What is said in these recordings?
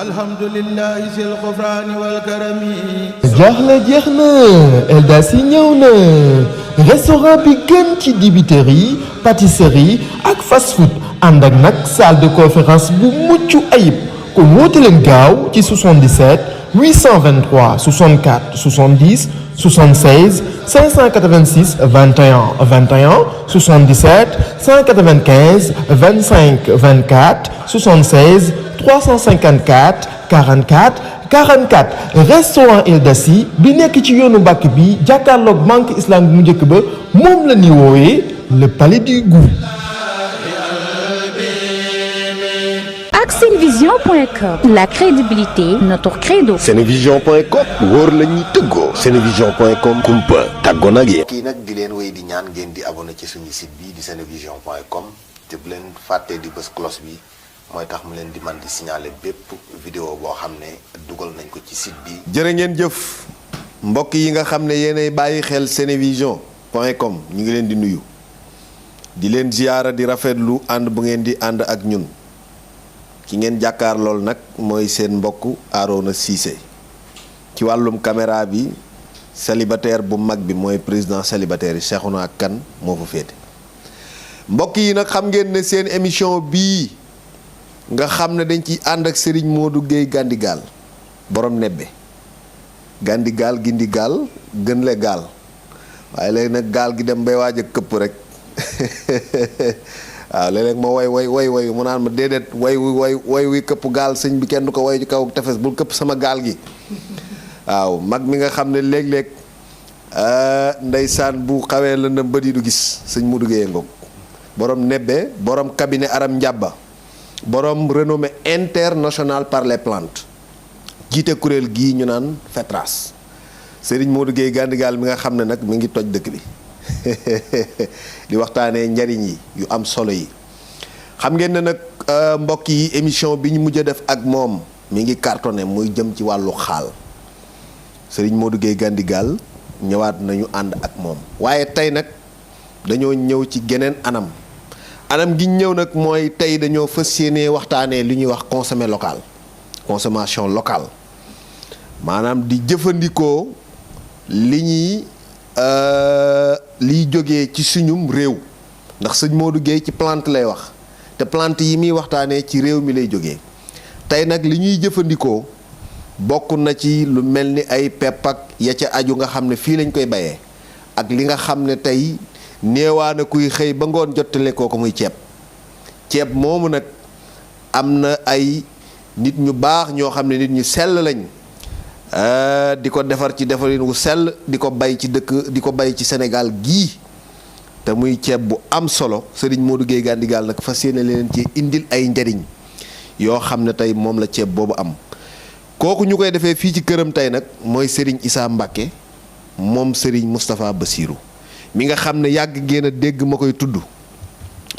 alhamdulillahi sil xufraani wal karami. jaaxle jeex na Eldas yi ñëw na restaurant bi gën ci dibiterie pâtisserie ak fast food ànd ak nag salle de conférence bu mucc ayib kon woote leen gaaw ci 77 823 64 70 76 586 21 21 77 195 25 24 76 354 44 44 restaurant Eldas yi bi nekk ci yoonu Mbàkke bi jàkkaarloog banque islamique mu njëkk ba moom la ñuy woowee le palais du goût. ak Senevision.com la crédibilité notre credo. Senevision.com wóor la ñuy tëggoo. Senevision.com kumpa tàggoo nag yéen. kii nag di leen wéy di ñaan ngeen di abonné ci suñu site bi di Senevision.com te bu leen fàttee di bës cloche bi mooy tax mu leen di man di signaler bépp vidéo boo xam ne dugal nañ ko ci site bi. jërë ngeen jëf mbokk yi nga xam ne yéenay bàyyi xel Senevision.com ñu ngi leen di nuyu di leen ziyaara di rafetlu ànd bu ngeen di ànd ak ñun. ki ngeen jàkkaar lool nag mooy seen mbokk Arona Cissé ci wàllum caméra bi célibataire bu mag bi mooy président célibataire yi Cheikhouna Kane moo fa féete mbokk yi nag xam ngeen ne seen émission bii nga xam ne dañ ciy ànd ak Serigne Modou Gueye Gandigal borom nebbe Gandigal gindigal gën le gaal waaye léegi nag gaal gi dem bay waaj a këpp rek waaw léeg-léeg ma way mu naan ma déedéet way wi këpp gaal sëñ bi kenn du ko way ci kaw tefes bul këpp sama gaal gi waaw mag mi nga xam ne léeg-léeg ndeysaan bu xawee lëndëm bët yi du gis sëñ mu duggee ngoog borom nebbe borom cabinet aram njàbba borom renommée internationale par les plantes jiite kuréel gii ñu naan FETRAS Serigne Modou Gueye Gandigal mi nga xam ne nag mi ngi toj dëkk bi di waxtaanee njariñ yi yu am solo yi xam ngeen ne nag mbokk yi émission bi ñu mujj a def ak moom mi ngi cartonné muy jëm ci wàllu xaal Serigne Modou Gueye Gandigal ñëwaat nañu ànd ak moom waaye tey nag dañoo ñëw ci geneen anam gi ñëw nag mooy tey dañoo fas yéenee waxtaanee li ñuy wax consommation locale maanaam di jëfandikoo liy jógee ci suñum réew ndax sëñ Modou Gueye ci plante lay wax te plante yi muy waxtaanee ci réew mi lay jógee tey nag li ñuy jëfandikoo bokk na ci lu mel ni ay pepp ak ya ca aju nga xam ne fii lañ koy bayee ak li nga xam ne tey néewaana kuy xëy ba ngoon jottale koo ko muy ceeb moomu nag am na ay nit ñu baax ñoo xam ne nit ñu sell lañ di ko defar ci defarin wu sell di ko bay ci dëkk di ko bay ci Sénégal gii te muy ceeb bu am solo Serigne Modou Gueye Gandigal nag fas yéene leen ci indil ay njariñ yoo xam ne tey moom la ceeb boobu am kooku ñu koy defee fii ci këram tey nag mooy Serigne Issa Mbacké moom Serigne Moustapha Bassirou mi nga xam ne yàgg ngeen a dégg ma koy tudd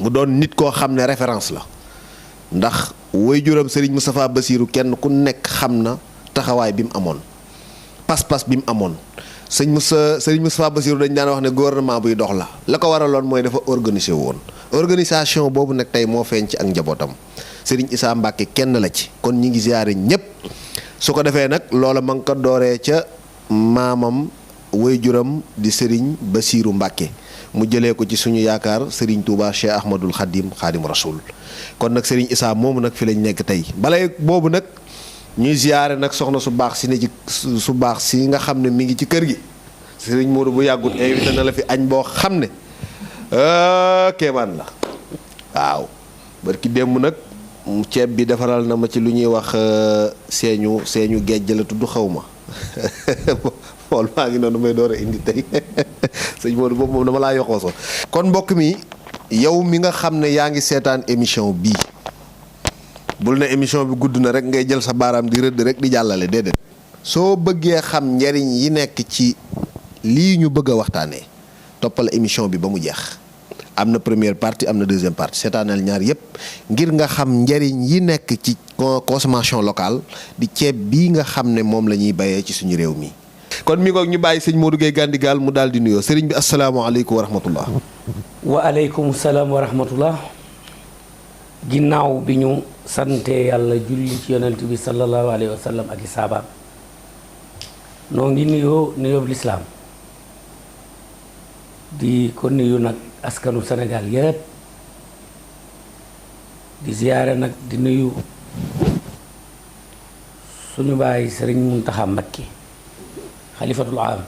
mu doon nit koo xam ne référence la ndax waajuram Serigne Moustapha Bassirou kenn ku nekk xam na taxawaay bi mu amoon pas-pas bi mu amoon Serigne Moustapha Bassirou dañ daan wax ne gouvernement buy dox la ko waraloon mooy dafa organisé woon organisation boobu nag tey moo feeñ ci ak njabootam Serigne Issa Mbacké kenn la ci kon ñi ngi ziyaare ñépp su ko defee nag loola ma ngi ko dooree ca maamam waajuram di Serigne Bassirou Mbacké mu jëlee ko ci suñu yaakaar Serigne Touba Cheikh Ahmadul Khadim Rasoul kon nag Serigne Issa moomu nag fi lañ nekk tey balay boobu nag ñuy ziyaare nag soxna su baax si nga xam ne mi ngi ci kër gi Serigne Modou bu yàggut invité na la fi añ boo xam ne kéemaan la waaw barki démb nag ceeb bi defaral na ma ci lu ñuy wax seeñu géej la tudd xaw ma xool maa ngi noonu may door a indi tey sëñ Modou boobu moom dama laa yoxooso kon mbokk mi yow mi nga xam ne yaa ngi seetaan émission bii bul ne émission bi gudd na rek ngay jël sa baaraam di rëdd rek di jàllale déedéet soo bëggee xam njariñ yi nekk ci lii ñu bëgg a waxtaanee toppal émission bi ba mu jeex am na première partie am na deuxième partie seetaanal ñaar yépp ngir nga xam njariñ yi nekk ci consommation locale di ceeb bii nga xam ne moom la ñuy bayee ci suñu réew mi. kon mi ngoog ñu bàyyi sëñ Modou Gueye Gandigal mu daal di nuyoo sëriñ bi asalaamaaleykum wa rahmatullah. wa aleykum salaam wa rahmatullah. ginnaaw bi ñu sante yàlla julli ci yonent bi sallallahu alayhi wa sallam ak i saabaam noo ngi nuyoo lislaam di ko nuyu nag askanu Sénégal yépp di ziyaare nag di nuyu suñu baay Sëriñ Muntaxa Mbakke xalifatul aam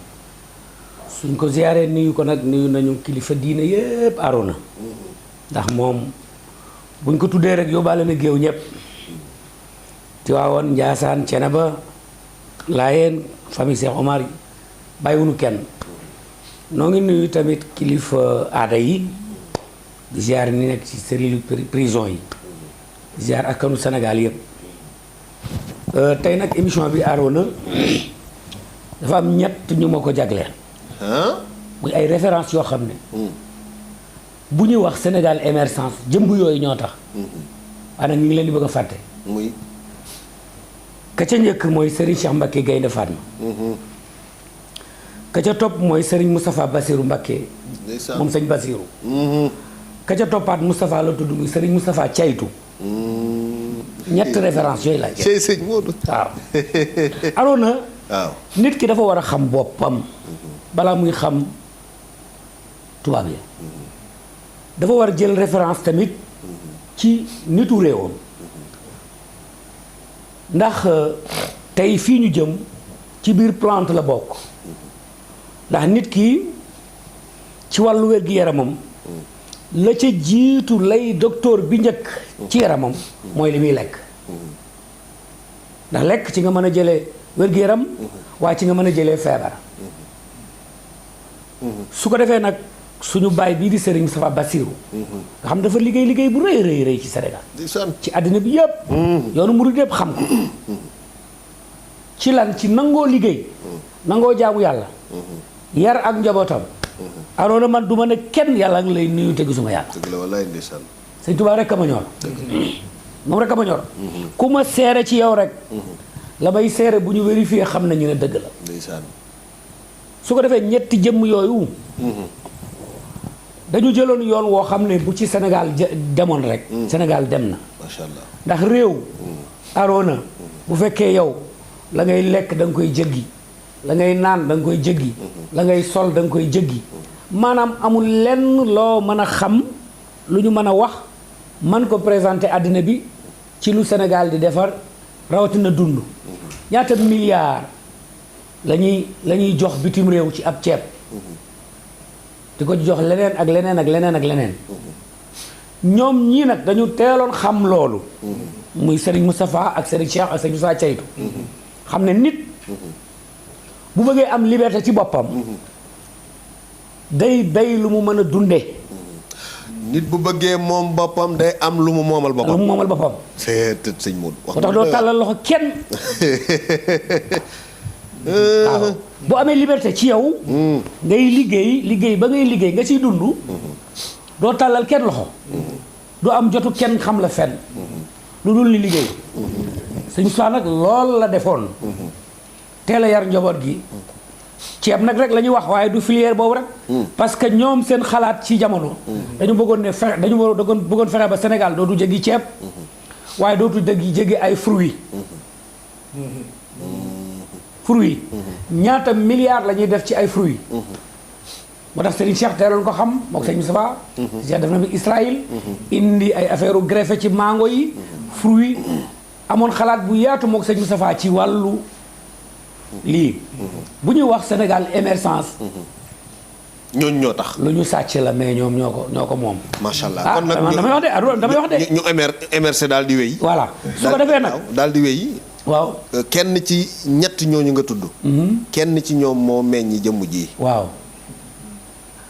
suñ ko ziyaaree nuyu ko nag nuyu nañu kilifa diine yépp Arona ndax moom buñ ko tuddee rek yóbbaale na géew ñëpp Tiwaawan Njaasaan Ceneba Laayeen famille Cheikh Omar yi bàyyiwunu kenn noo ngi nuyu tamit kilifa aada yi di ziar ni nekk ci cellule prison yi di ziar askanu Sénégal yëpp tey nag émission bi Arona dafa am ñett ñu ma ko jagleel muy ay référence yoo xam ne bu ñuy wax Sénégal émergence jëmb yooyu ñoo tax waaye nag ñu ngi leen di bëgg a fàtte muy ka ca njëkk mooy Serigne Cheikh Mbacké Gaynde Fatma ka ca topp mooy Serigne Moustapha Bassirou Mbacké moom sëñ Bassirou ka ca toppaat Moustapha la tudd muy Serigne Moustapha Caytu ñett référence yooyu laa jël sëñ Modou waaw Arona waaw nit ki dafa war a xam boppam balaa muy xam tubaab yi dafa war a jël référence tamit ci nitu réewam ndax tey fii ñu jëm ci biir plante la bokk ndax nit ki ci wàllu wér-gi-yaramam la ca jiitu lay docteur bi njëkk ci yaramam mooy li muy lekk ndax lekk ci nga mën a jëlee wér-gi-yaram waaye ci nga mën a jëlee feebar su ko defee nag suñu baay bii di Serigne Moustapha Bassirou nga xam dafa liggéey bu rëy ci Sénégal ci àddina bi yëpp yoonu murid yëpp xam ko ci lan ci nangoo liggéey nangoo jaamu yàlla yar ak njabootam Arona man du ma ne kenn yàlla ngi lay nuyu te gisuma yàlla dëgg la wallaay ndeysaan Sëñ Tuubaa rek a ma ñor moom rek a ma ñor ku ma seere ci yow rek la may seere bu ñu vérifié xam nañu ne dëgg la ndeysaan su ko defee ñetti jëmm yooyu dañu jëloon yoon woo xam ne bu ci Sénégal demoon rek Sénégal dem na macha allah ndax réew Arona bu fekkee yow la ngay lekk da nga koy jéggi la ngay naan da nga koy jéggi la ngay sol da nga koy jéggi maanaam amul lenn loo mën a xam lu ñu mën a wax man ko présenté àddina bi ci lu Sénégal di defar rawatina dund ñaata milliards la ñuy jox bitim réew ci ab ceeb di ko jox leneen ak leneen ak leneen ak leneen ñoom ñii nag dañu teeloon xam loolu muy Serigne Moustapha ak Serigne Cheikh ak Serigne Moustapha Caytu xam ne nit bu bëggee am liberté ci boppam day lu mu mën a dunde nit bu bëggee moom boppam day am lu mu moomal boppam lu mu moomal boppam c'est sëñ Modou moo tax doo tàllal loxo kenn waaw bu amee liberté ci yow ngay liggéey ba ngay liggéey nga ciy dund doo tàllal kenn loxo doo am jotu kenn xam la fenn lu dul ni liggéey sëñ Sow nag lool la defoon teel a yar njaboot gi ceeb nag rek la ñuy wax waaye du filière boobu rek parce que ñoom seen xalaat ci jamono dañu bëggoon ne fexe bëggoon fexe ba Sénégal dootu jéggi ceeb waaye dootu jéggi ay fruits ñaata milliards la ñuy def ci ay fruits moo tax Serigne Cheikh teeloon ko xam mook sëñ Moustapha Cheikh def na bi Israël indi ay affaire u greffé ci mango yi fruits amoon xalaat bu yaatu mook sëñ Moustapha ci wàllu lii bu ñuy wax Sénégal émergence ñooñu ñoo tax lu ñu sàcc la mais ñoom ñoo ko moom macha allah kon nag damay wax de ñu émerger daal di wéy voilà su ko defee nag daal di wéy waaw kenn ci ñett ñooñu nga tudd kenn ci ñoom moo meññi jëmm ji waaw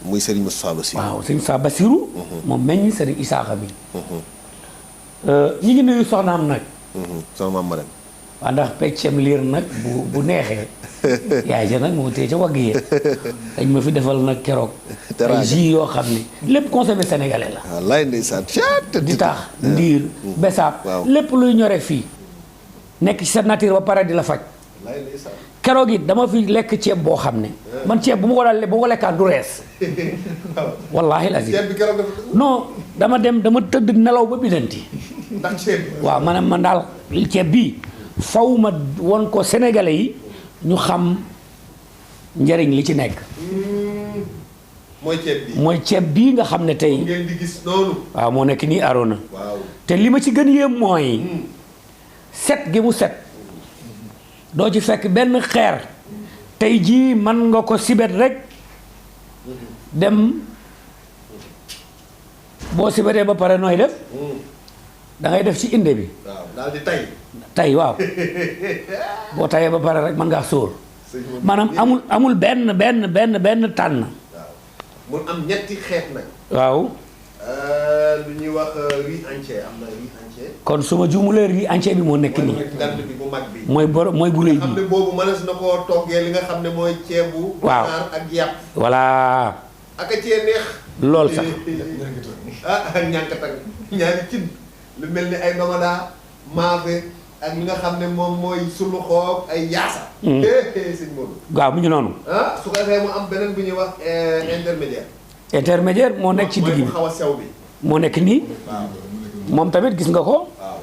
muy Serigne Moustapha Bassirou waaw Serigne Moustapha Bassirou moom meññi Serigne Isaaxa bi ñi ngi nuyu soxnaam nag soxna maam Marème waaw ndax peccem liir nag bu neexee yaay ja nag moo tee ca wagg yi dañ ma fi defal nag keroog ay jus yoo xam ne lépp consommé sénégalais la wallaay ndeysaan di tax ndiir besaab lépp luy ñore fii nekk ci sa nature ba pare di la faj keroog it dama fi lekk ceeb boo xam ne man ceeb bu ma ko daal bu ma ko lekkaat du rees wallaahi lazim ceeb bi keroog dafa non dama tëdd nelaw ba bidanti ndax ceeb bi. waaw maanaam man daal ceeb bii faw ma won ko sénégalais yi ñu xam njëriñ li ci nekk mooy ceeb bi. mooy ceeb bii nga xam ne tey ngeen di gis noonu. waaw moo nekk nii Arona waaw. te li ma ci gën yéem mooy set gi mu set doo ci fekk benn xeer tey jii man nga ko sibet rek dem boo sibetee ba pare nooy def da ngay def ci inde bi waaw daal di tay. tey waaw boo tayee ba pare rek mën ngaa sóor maanaam amul benn tànn mu am ñetti xeet nag. waaw lu ñuy wax riz entier am na riz entier. kon su ma juumulee riz entier bi moo nekk nii ngand bi bu mag bi. mooy bu rëy xam bi ne boobu mënees na koo toggee li nga xam ne mooy ceebu. waaw ganaar ak yàpp. voilà ak a cee neex. lool sax ak ñànkatang ñaari cin lu mel ni ay nomada maafe ak li nga xam ne moom mooy sulu xoog ay yaasa. sëñ Modou. waaw mu ngi noonu su ko defee mu am beneen bu ñuy wax intermédiaire moo nekk ci digg mooy bi bu xaw a sew bi. moo nekk nii waaw. moom tamit gis nga ko waaw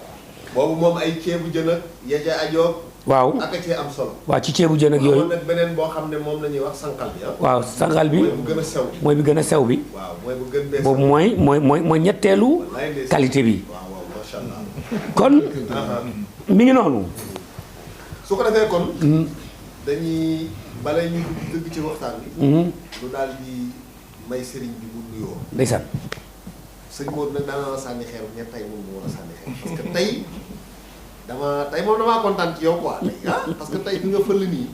boobu moom ay ceebu jën ak yeja ajoog. waaw ak a cee am solo. waaw ci ceebu jën ak yooyu nag beneen boo xam ne moom la ñuy wax sànqal bi ah. waaw sangal bi mooy bu gën a sew. mooy bi gën a sew bi waaw mooy bu gën bee boobu mooy ñetteelu qualité bi waaw waaw macha allah. kon mi ngi noonu su ko defee kon. dañuy bala ñu dëgg ci waxtaan bi. lu daal di may sëriñ bi bu nuyoo. ndeysaan sëñ Modou nag daan na la sànni xeer ñett tey moom mu war a sànni xeer parce que tey moom damaa kontaan ci yow quoi tey parce que tey fi nga fël nii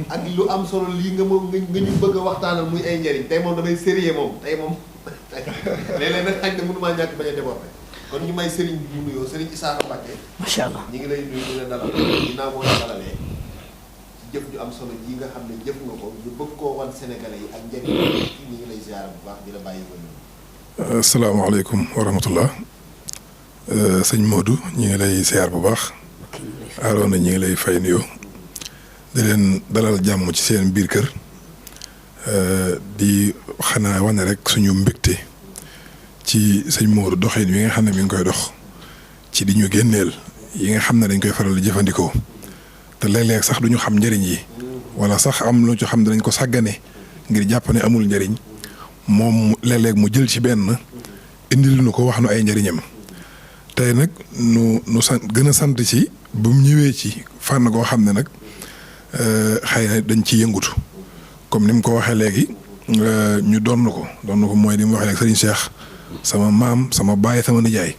ak lu am solo lii nga moom nga ñu bëgg a waxtaanal muy ay njëriñ tey moom damay sérieux moom tey moom léeg-léeg nag xañ na mënumaa ñàkk bañ a déborder kon ñu may sëriñ bi mu nuyoo sëriñ Issakha Mbacké macha allah ñi ngi lay nuyu di la dalal ginnaaw moo la dalalee ci jëf ju am solo ji nga xam ne jëf nga ko ñu bëgg koo wan Sénégalais yi ak njëriñ ñi ngi lay ziar bu baax di la bàyyi ko nuyu. asalaamaaleykum wa rahmatullah sëñ Modou ñu ngi lay ziar bu baax Arona ñu ngi lay fay nuyoo di leen dalal jàmm ci seen biir kër di xanaa wane rek suñu mbégte ci sëñ Modou doxin wi nga xam ne mi ngi koy dox ci di ñu génneel yi nga xam ne dañ koy faral di jëfandikoo te léeg-léeg sax duñu xam njëriñ yi wala sax am lu ci xam ne dañ ko sàggane ngir jàpp ne amul njëriñ moom léeg-léeg mu jël ci benn indil nu ko wax nu ay njëriñam tey nag nu gën a sant ci ba mu ñëwee ci fànn goo xam ne nag xëy na dañ ci yëngutu comme ni mu ko waxee léegi ñu donn ko mooy ni mu waxee léegi sëriñ Cheikh sama maam sama baay sama nijaay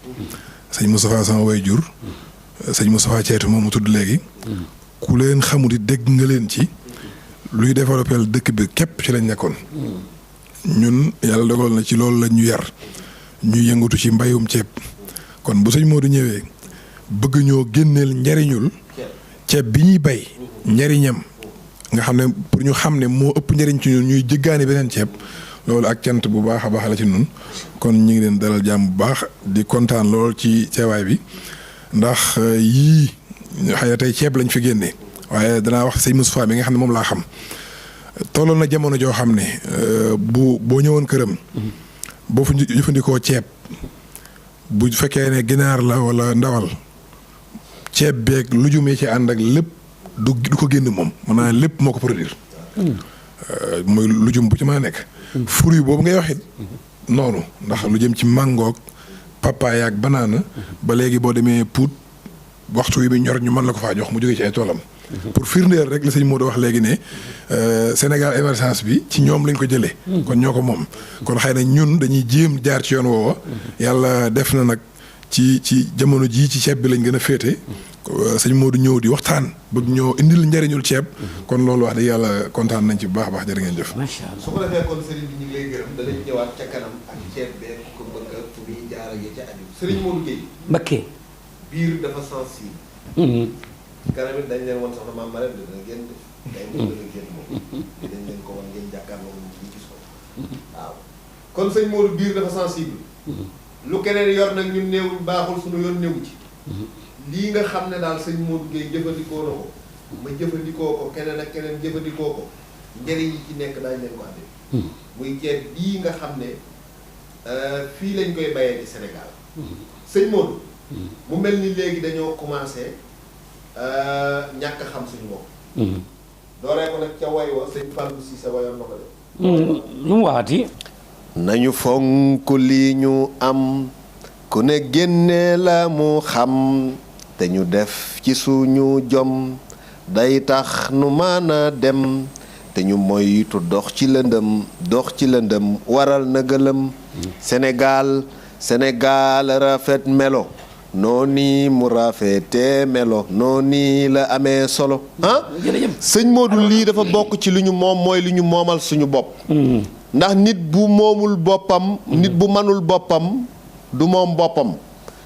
sëñ Moustapha sama waajur sëñ Moustapha Ceytu moom mu tudd léegi ku leen xamul dégg nga leen ci luy développé dëkk bi képp ci lañ nekkoon ñun yàlla dogal na ci loolu la ñu yar ñu yëngatu ci mbayum ceeb kon bu sëñ Modou ñëwee bëgg ñoo génneel njariñul ceeb bi ñuy bay njariñam nga xam ne pour ñu xam ne moo ëpp njariñ ci ñun ñuy jëggaani beneen ceeb loolu ak cant bu baax a baax la ci ñun kon ñu ngi leen dalal jàmm bu baax di kontaan lool ci teewaay bi ndax yii xëy na tey ceeb lañ fi génnee waaye danaa wax sëñ Moustapha bi nga xam ne moom laa xam tolloon na jamono joo xam ne boo ñëwoon këram boo fa jëfandikoo ceeb bu fekkee ne ginaar la wala ndawal ceeb beeg lujum yi ci ànd ak lépp du ko génn moom maanaam lépp moo ko produire mooy lujum bu ci mën a nekk fruit boobu ngay waxit noonu ndax lu jëm ci mangoog papaaya ak banaana ba léegi boo demee Pout waxtu wi bi ñor ñu mën la ko faa jox mu jógee ci ay toolam pour firndeel rek la sëñ Modou wax léegi ne Sénégal émergence bi ci ñoom lañ ko jëlee kon ñoo ko moom kon xëy na ñun dañuy jéem jaar ci yoon woowa yàlla def na nag ci jamono jii ci ceeb bi lañ gën a féete sëñ Modou ñëw di waxtaan bëgg ñoo indil njëriñul ceeb kon loolu wax dëgg yàlla kontaan nañ ci bu baax a baax jërë ngeen jëf su ko defee kon sëriñ bi ñu ngi lay gërëm danañ ñëwaat ca kanam ak ceeb beeg ko bëgg ak fu muy jaar ak ya ca aju sëriñ Modou Gueye Mbacké biir dafa sensible kanam it dañ leen woon sax maam Marème dina génn day moom dana génn moom dañ leen ko wan ngeen jàkkaarloo moom ñu gis ko waaw kon sëñ Modou biir dafa sensible lu keneen yor nag ñun néewuñ baaxul suñu yoon néewu ci lii nga xam ne daal sëñ Modou Gueye jëfandikoo na ko ma jëfandikoo ko keneen ak keneen jëfandikoo ko njëriñ yi ci nekk daañu leen ko àndee. muy ceeb bii nga xam ne fii lañ koy bayee di Sénégal. sëñ Modou. mu mel ni léegi dañoo commencé ñàkk a xam suñu bopp. dooree ko nag ca way wa sëñ Fallou Cissé wayoon na ko de. lu mu waxati. nañu fonk li ñu am ku ne génne la mu xam te ñu def ci suñu jom day tax nu mën a dem te ñu moytu dox ci lëndëm waral na gëlëm. Sénégal rafet melo noonu mu rafetee melo noonu la amee solo ah. sëñ Modou lii dafa bokk ci li ñu moom mooy li ñu moomal suñu bopp. ndax nit bu moomul boppam. nit bu manul boppam du moom boppam.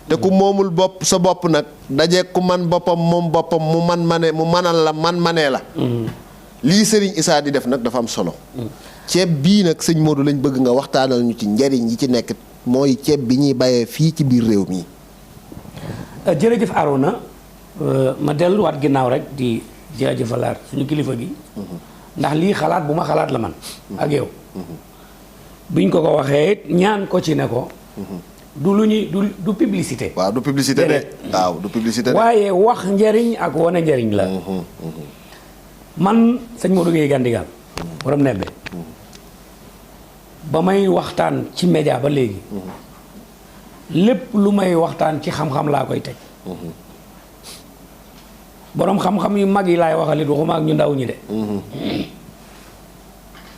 te ku moomul bopp sa bopp nag daje ku man boppam moom boppam mu manal la manee la. lii Serigne Issa di def nag dafa am solo. ceeb bii nag sëñ Modou lañ bëgg nga waxtaanal ñu ci njariñ yi ci nekk mooy ceeb bi ñuy bayee fii ci biir réew mi. jërëjëf Arona ma delluwaat ginnaaw rek di jaajëfalaat suñu kilifa gi. ndax lii xalaat bu ma xalaat la man. ak yow. biñ ko waxee ñaan ko ci ne ko. du lu ñuy du publicité. waaw du publicité de. waaw du publicité de. waaye wax njariñ ak wane njariñ la. man sëñ Modou Gueye Gandigal. borom nebbe. ba may waxtaan ci média ba léegi. lépp lu may waxtaan ci xam-xam laa koy teg. borom xam-xam yu mag yi laay waxalit waxuma ak ñu ndaw ñi de.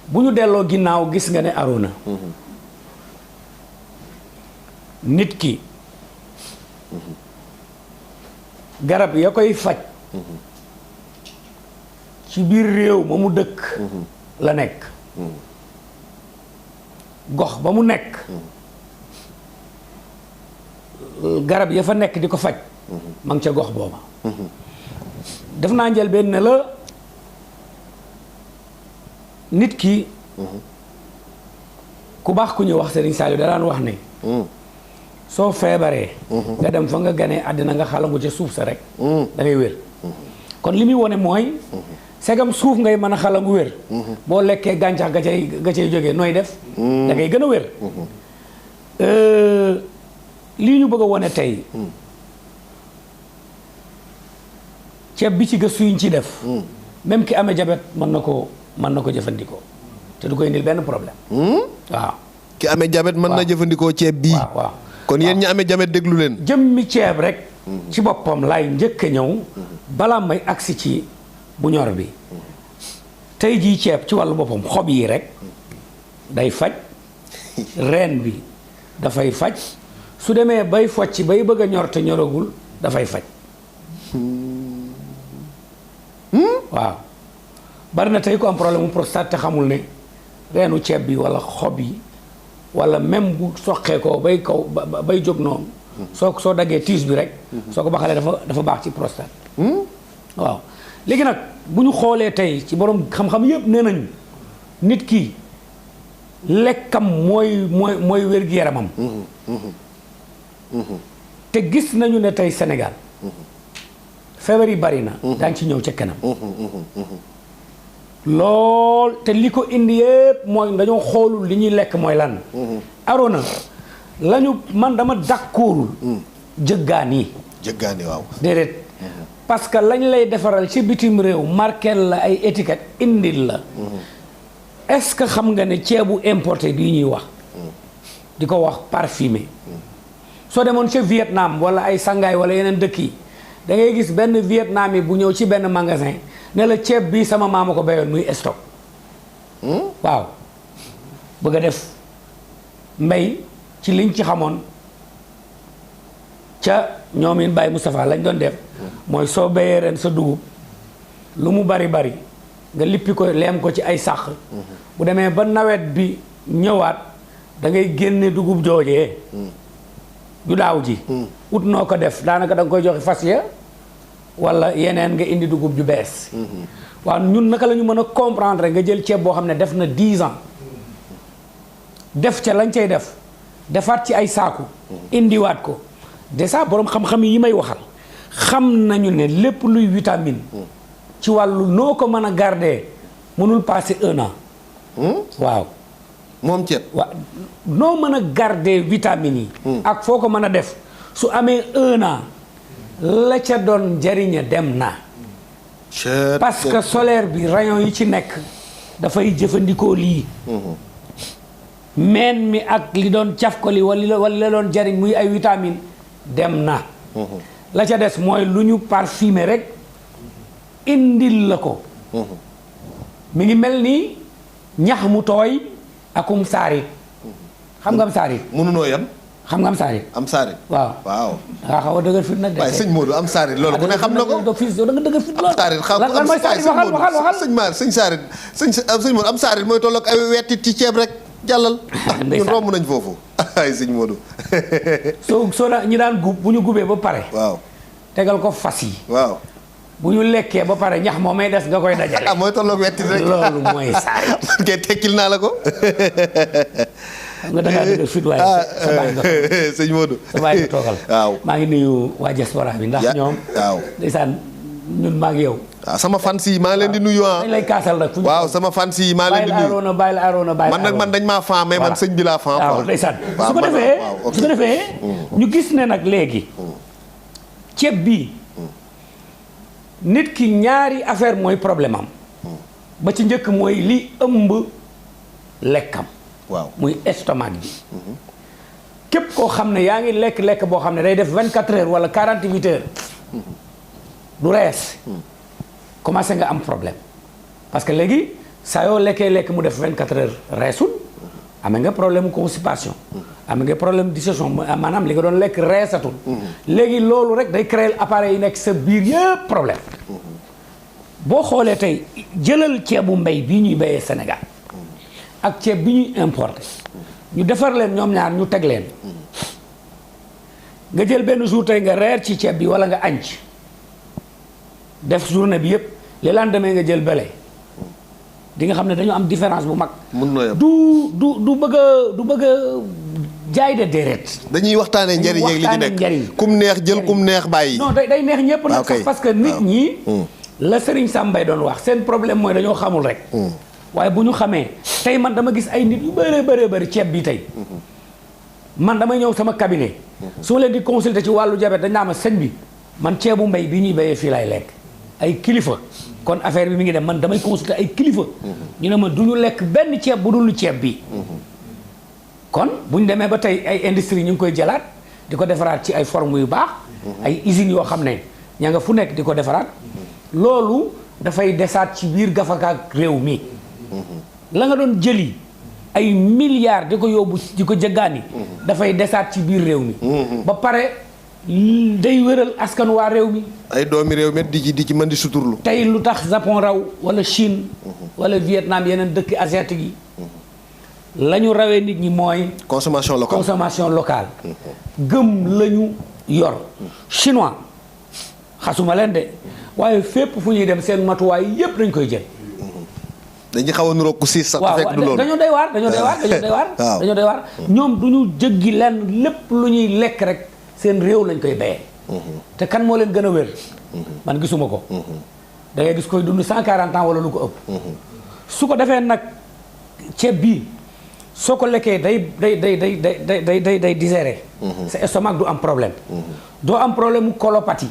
bu ñu delloo ginnaaw gis nga ne Arona. nit ki. garab ya koy faj. ci biir réew ma mu dëkk. la nekk. gox ba mu nekk. garab ya fa nekk di ko faj. ma ngi ca gox booba. def naa njël benn ne la nit ki. ku baax ku ñu wax Serigne Saliou da daan wax ne. soo feebaree. nga dem fa nga ganee àddina nga xalangu ca suuf sa rek. da ngay wér. kon li muy wone mooy. segam suuf ngay mën a xalangu wér. boo lekkee gàncax ga cay jógee nooy def. da ngay gën a wér. lii ñu bëgg a wone tey. ceeb bi ci gëstu yi ñu ci def. même ki amee jabet mën na ko jëfandikoo te du ko indil benn problème. waaw. ki amee jabet mën na jëfandikoo ceeb bii. waaw kon yéen ñi amee jabet déglu leen. jëmmi ceeb rek. ci boppam laay njëkk a ñëw. balaa may agsi ci bu ñor bi. tey jii ceeb ci wàllu boppam xob yi rek. day faj. reen bi dafay faj. su demee bay focc bay bëgg a ñor te ñoragul dafay faj. waaw bari na tey ko am problème mu prostate te xamul ne reenu ceeb bi wala xob yi wala même bu soqee ko bay kaw bay jóg noonu. soo daggee tiis bi rek. soo ko baxalee dafa baax ci prostate. waaw léegi nag bu ñu xoolee tey ci borom xam-xam yëpp nee nañ nit ki lekkam mooy wér-gu-yaramam. te gis nañu ne tey Sénégal. feebar yi bari na. daañu ci ñëw ca kanam. lool te li ko indi yëpp mooy dañoo xoolul li ñuy lekk mooy lan. Arona lañu man dama d'accordul. jëggaani waaw. déedéet. parce que lañ lay defaral ci bitim réew marquel la ay étiquette indil la. est-ce que xam nga ne ceebu importé bii ñuy wax. di ko wax parfumé. soo demoon ca Vietnam wala ay Sangaay wala yeneen dëkk yi. da ngay gis benn Vietnam yi bu ñëw ci benn magasin ne la ceeb bi sama maama ko béyoon muy stock. waaw bëgg a def mbay ci liñ ci xamoon ca ñoom it Baye Moustapha lañ doon def. mooy soo béyee ren sa dugub lu mu bari nga lippi ko leem ko ci ay sàq. bu demee ba nawet bi ñëwaat da ngay génne dugub joojee. ju daaw ji. ut noo ko def daanaka da nga koy joxe fas ya wala yeneen nga indi dugub ju bees. waaw ñun naka la ñu mën a comprendre nga jël ceeb boo xam ne def na 10 ans def ca lañ cay def defaat ci ay saaku. indiwaat ko déjà borom xam-xam yi may waxal xam nañu ne lépp luy vitamine. ci wàllu noo ko mën a garder mënul passer 1 an. waaw. moom ceeb. waaw noo mën a garder vitamines yi. ak foo ko mën a def su amee 1 an la ca doon njëriña dem na. parce que solaire bi rayon yi ci nekk dafay jëfandikoo lii. meen mi ak li doon caf ko li wala la doon jariñ muy ay vitamine dem na. la ca des mooy lu ñu parfumé rek indil la ko. mi ngi mel ni ñax mu tooy akum saarit. xam nga am saarit. mënunoo yam. xam nga am saarit. am saarit. waaw waaw. da ngaa xaw a dëgër fit nag. waaye sëñ Modou am saarit loolu ku ne xam na ko. da nga dëgër fit lool. saarit xam lan mooy saarit waxal sëñ Maar sëñ saarit sëñ Modou am saarit mooy tolloog ay wettit ci ceeb rek jàllal. ñun romb nañ foofu ay sëñ Modou. soo ñi daan gub bu ñu gubee ba pare. waaw. tegal ko fas yi. waaw. bu ñu lekkee ba pare ñax moom may des nga koy dajale. mooy tolloog wettit rek. loolu mooy saarit. man kay tekkil naa la ko. xam nga da ngaa dëgg fit waaye sa baay nga sëñ Modou. sa baay nga toogal. waaw maa ngi nuyu waa diaspora bi ndax ñoom. waaw ndeysaan ñun maa ngi yow. waaw sama fans yi maa leen di nuyu ah. dañ lay kaasal nag. waaw sama fans yi maa leen di nuyu bàyyi la Arona man nag man dañ maa fan mais man sëñ bi laa fan. waaw ndeysaan su ko defee ñu gis ne nag léegi ceeb bii nit ki ñaari affaire mooy problème am ba ci njëkk mooy li ëmb lekkam. waaw muy estomac bi. képp koo xam ne yaa ngi lekk boo xam ne day def 24 heures wala 48 heures du rees commencé nga am problème parce que léegi saa yoo lekk mu def 24 heures reesul amee nga problème constipation. amee nga problème digestion maanaam li nga doon lekk reesatul. léegi loolu rek day créer appareil yi nekk sa biir yëpp problème. boo xoolee tey jëlal ceebu mbay bii ñuy béyee Sénégal ak ceeb bi ñuy importé ñu defar leen ñoom ñaar ñu teg leen nga jël benn jour tey nga reer ci ceeb bi wala nga añ ci def journée bi yëpp le lendemain nga jël bële di nga xam ne dañu am différence bu mag. du bëgg a jaay de déret. dañuy waxtaanee njëriñ yeeg li ci nekk kum neex jël kum neex bàyyi. non day neex ñëpp nag sax parce que nit ñi. la Serigne Sambay doon wax seen problème mooy dañoo xamul rek. waaye bu ñu xamee tey man dama gis ay nit yu bëree ceeb bi tey man damay ñëw sama cabinet su ma leen di consulter ci wàllu diabète dañ naa ma sëñ bi man ceebu mbay bi ñuy béyee fii laay lekk ay kilifa kon affaire bi mi ngi dem man damay consulter ay kilifa ñu ne ma du ñu lekk benn ceeb bu dul ceeb bi kon bu ñu demee ba tey ay industrie ñu ngi koy jëlaat di ko defaraat ci ay formes yu baax ay usines yoo xam ne ña nga fu nekk di ko defaraat loolu dafay desaat ci biir gafakaak réew mi la nga doon jëli ay milliards di ko yóbbu di ko jëggaani dafay desaat ci biir réew mi ba pare day wéral askan waa réew mi ay doomi réew mi di ci mën di suturlu tey lu tax Japon raw wala Chine wala Vietnam yeneen dëkk asiatique yi la ñu rawee nit ñi mooy consommation locale gëm la ñu yor chinois xasuma leen de waaye fépp fu ñuy dem seen matuwaay yépp dañ koy jël dañuy xaw a niroog ku siis sax fekk du loolu dañoo doy waar ñoom du ñu jëggi lenn lépp lu ñuy lekk rek seen réew lañ koy béyee te kan moo leen gën a wér man gisuma ko da ngay gis koy dund 140 ans wala lu ko ëpp su ko defee nag ceeb bii soo ko lekkee day digérer sa estomac du am problème doo am problème mu colopathie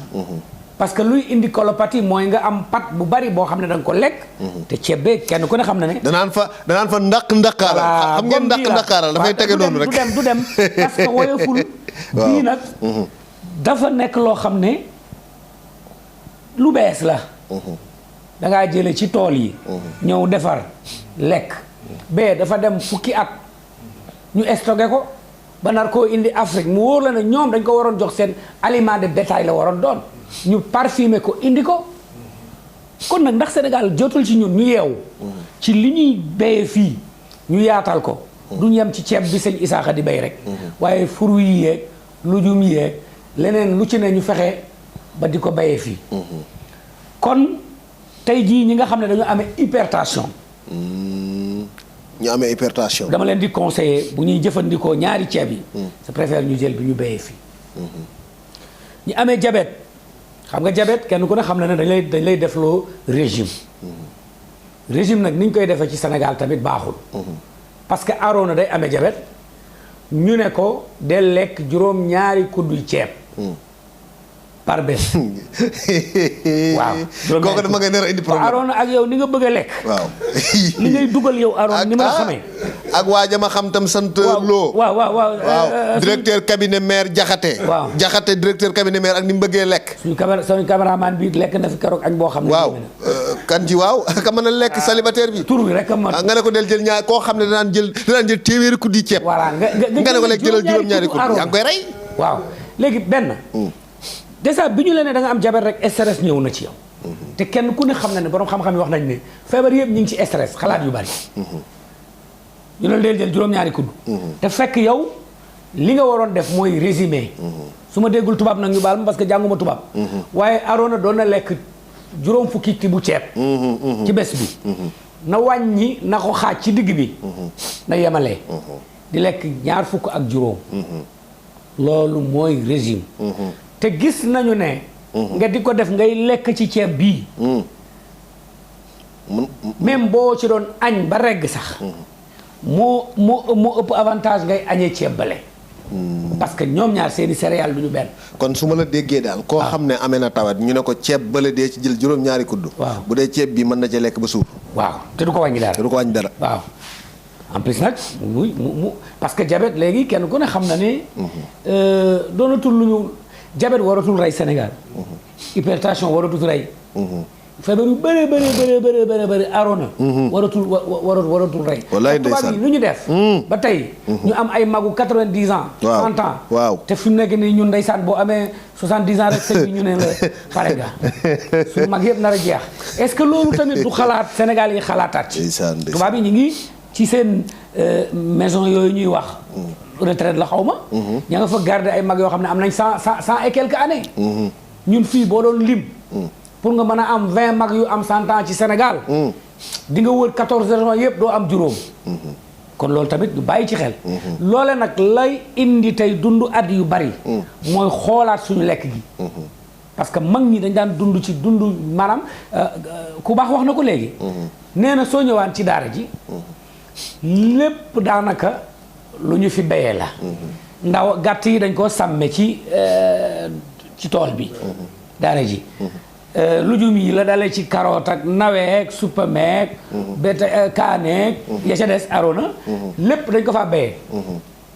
parce que luy indi colopathie mooy nga am pat bu bari boo xam ne da nga ko lekk te ceeb bee kenn ku ne xam na ne danaan fa ndaqaaral xam ngeen ndaqaaral dafay tege noonu rek du dem parce que woyoful bii nag dafa nekk loo xam ne lu bees la dangaa jële ci tool yi ñëw defar lekk bee dafa dem fukki at ñu stocké ko ba nar koo indi Afrique mu wóor la ne ñoom dañ ko waroon jox seen aliment de bétail la waroon doon ñu parfumé ko indi ko kon nag ndax Sénégal jotul ci ñun ñu yeewu ci li ñuy béyee fii ñu yaatal ko duñ yem ci ceeb bi sëñ Isaaxa di béy rek waaye fruits yi yeeg lujum yeeg leneen lu ci ne ñu fexe ba di ko béyee fii kon tey jii ñi nga xam ne dañu amee hypertension ñu amee hypertension dama leen di conseiller bu ñuy jëfandikoo ñaari ceeb yi je préfère ñu jël bi ñu béyee fii ñi amee diabète xam nga diabète kenn ku ne xam na ne dañ lay defloo régime. régime nag ni ñu koy defee ci Sénégal tamit baaxul. parce que Arona day amee diabète ñu ne ko del lekk juróom-ñaari kuddu ceeb. par bés. waaw. kooku dama ngay nar a indi problème. Arona ak yow ni nga bëgg a lekk. waaw. li ngay dugal yow Arona ni ma la xamee. ak waa jama xam tam sant. Lo waaw directeur cabinet maire Jaxate. waaw Jaxate directeur cabinet maire ak ni mu bëggee lekk. suñu caméraman bi lekk na fi keroog añ boo xam ne. waaw kan ci waaw ka mën a lekk célibataire bi. tur bi rek ma. nga ne ko del jël ñaar koo xam ne danaan jël téeméeri kuddi ceeb. voilà nga ne ko lekk jëlal juróom-ñaari kuddi yaa ngi koy rey. waaw léegi benn. déjà bi ñu la ne da nga am diabète rek stress ñëw na ci yow. te kenn ku ne xam na ne borom xam-xam yi wax nañ ne feebar yëpp ñu ngi ci stress xalaat yu bari. ñu ne del jël juróom-ñaari kudd. te fekk yow li nga waroon def mooy résumé. su ma déggul tubaab nag ñu baal ma parce que jànguma tubaab. waaye Arona doon na lekk juróom fukki tibu ceeb. ci bés bi. na wàññi na ko xaaj ci digg bi. na yemalee. di lekk ñaar fukk ak juróom. loolu mooy régime. te gis nañu ne. nga di ko def ngay lekk ci ceeb bii. même boo ci doon añ ba regg sax. moo ëpp avantage ngay añee ceeb bale. parce que ñoom ñaar seeni céréales du ñu benn. kon su ma la déggee daal. koo xam ne amee na tawat ñu ne ko ceeb bale dee ci jël juróom-ñaari kudd. waaw bu dee ceeb bi mën na ci lekk ba suur. waaw te du ko wàññi dara. te du ko wàññi dara. waaw en plus nag mu parce que diabète léegi kenn ku ne xam na ne. doonatul lu ñu. diabète waratul rey Sénégal. hypertension waratul rey. feebar yu bëri Arona. waratul rey. wallaay ndeysaan tubaab yi lu ñu def. ba tey. ñu am ay magu 90 ans. waaw 100 ans. waaw te fi mu nekk nii ñun ndeysaan boo amee 70 ans rek sëñ bi ñu ne la pare nga suñu mag yëpp nar a jeex est-ce que loolu tamit du xalaat Sénégal yi xalaataat ci. tubaab yi ñu ngi ci seen maison yooyu ñuy wax. retraite la xaw ma. ña nga fa garder ay mag yoo xam ne am nañ cent et quelques années. ñun fii boo doon lim. pour nga mën a am 20 mag yu am 100 ans ci Sénégal. di nga wër 14 régions yëpp doo am juróom. kon loolu tamit ñu bàyyi ci xel. loole nag lay indi tey dund at yu bari. mooy xoolaat suñu lekk gi. parce que mag ñi dañ daan dund ci dund maanaam ku baax wax na ko léegi. nee na soo ñëwaan ci daara ji. lépp daanaka. lu ñu fi béyee la. ndaw gàtt yi dañ koo sàmme ci tool bi. daara ji. lujum yi la dalee ci carotte ak naweek suppameek. bete kaaneek. ya ca des Arona. lépp dañ ko faa béyee.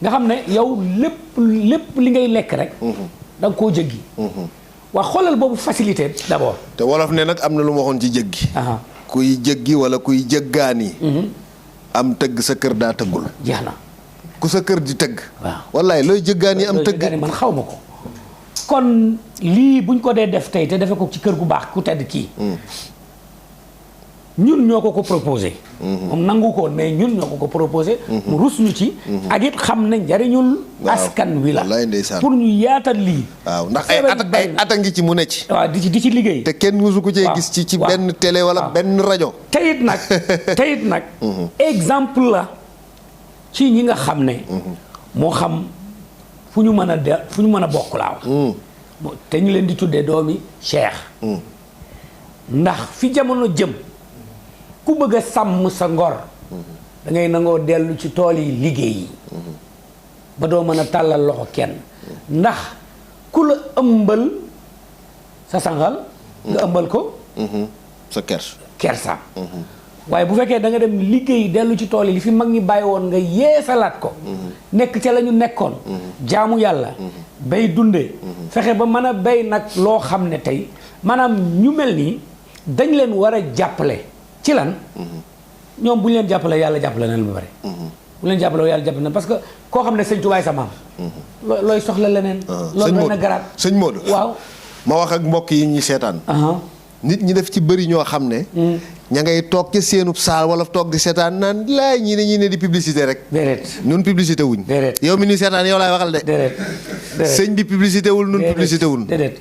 nga xam ne yow lépp li ngay lekk rek. da nga koo jéggi. waa xoolal boobu facilité d'abord. te wolof ne nag am na lu ma waxoon ci jéggi. kuy jéggi wala kuy jéggaani. am tëgg sa kër daa tëggul. jeex na. ku sa kër di tëgg. waaw wallaay looy jëggaani am tëgg. man xaw ma ko. kon lii buñ ko dee def tey te defe ko ci kër gu baax ku tedd kii. ñun ñoo ko proposé. moom nangu ko woon mais ñun ñoo ko proposé. mu rus ñu ci. ak it xam ne njariñul askan wi la. wallaay ndeysaan pour ñu yaatal lii. waaw ndax ay at a ngi ci mu ne ci. waaw di ci liggéey. te kenn musu ko cee gis ci benn télé wala benn rajo. teyit nag exemple la. ci ñi nga xam ne. moo xam fu ñu mën a bokk laa wax. te ñu leen di tuddee doomi Cheikh. ndax fi jamono jëm ku bëgg a sàmm sa ngor. da ngay nangoo dellu ci tool yi liggéey yi. ba doo mën a tàllal loxo kenn. ndax ku la ëmbal sa sangal. nga ëmbal ko. sa kersa. waaye bu fekkee da nga dem liggéey dellu ci tool yi li fi mag ñi bàyyi woon nga yeesalaat ko. nekk ca la ñu nekkoon. jaamu yàlla. bay dunde fexe ba mën a bay nag loo xam ne tey maanaam ñu mel nii dañ leen war a jàppale ci lan. ñoom bu ñu leen jàppale yàlla jàppale na leen ba pare. bu leen jàppale yàlla jàppale na parce que koo xam ne sëñ Tuubaa sa maam. looy soxla leneen. loolu doy na garaat sëñ Modou waaw. ma wax ak mbokk yi ñuy seetaan. nit ñi def ci bëri ñoo xam ne. ña ngay toog ca seenub saal wala toog di seetaan naan laay ñii ne di publicité rek. déedéet ñun publicité wuñ. déedéet yow mi ñuy seetaan yow laay waxal de. déedéet sëñ bi publicité wul ñun publicité wuñ. déedéet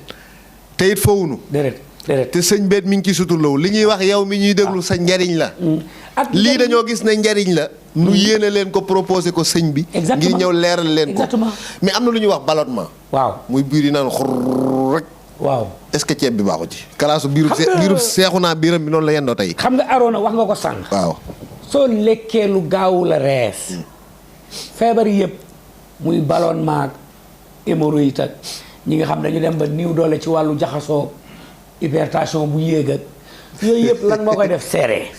te it fowunu. déedéet te sëñ beet mi ngi ci suturlaw li ñuy wax yow mi ñuy déglu sa njariñ la. lii dañoo gis ne njariñ la. nu yéene leen ko proposé ko sëñ bi. ngir ñëw leeral leen ko. mais am na lu ñuy wax ballonnement. waaw muy biir yi naan xur rek. waaw est-ce que ceeb bi baaxu ci. kalaasu biirub seexu naa biiram bi noonu la yendoo tey. xam nga Arona wax nga ko sànq. waaw soo lekkee lu gaaw la rees. feebar yëpp muy ballonnement ak hémorroïde ak ñi nga xam dañu dem ba niiw doole ci wàllu jaxasoo hypertension bu yéeg ak yooyu yëpp lan moo koy def seere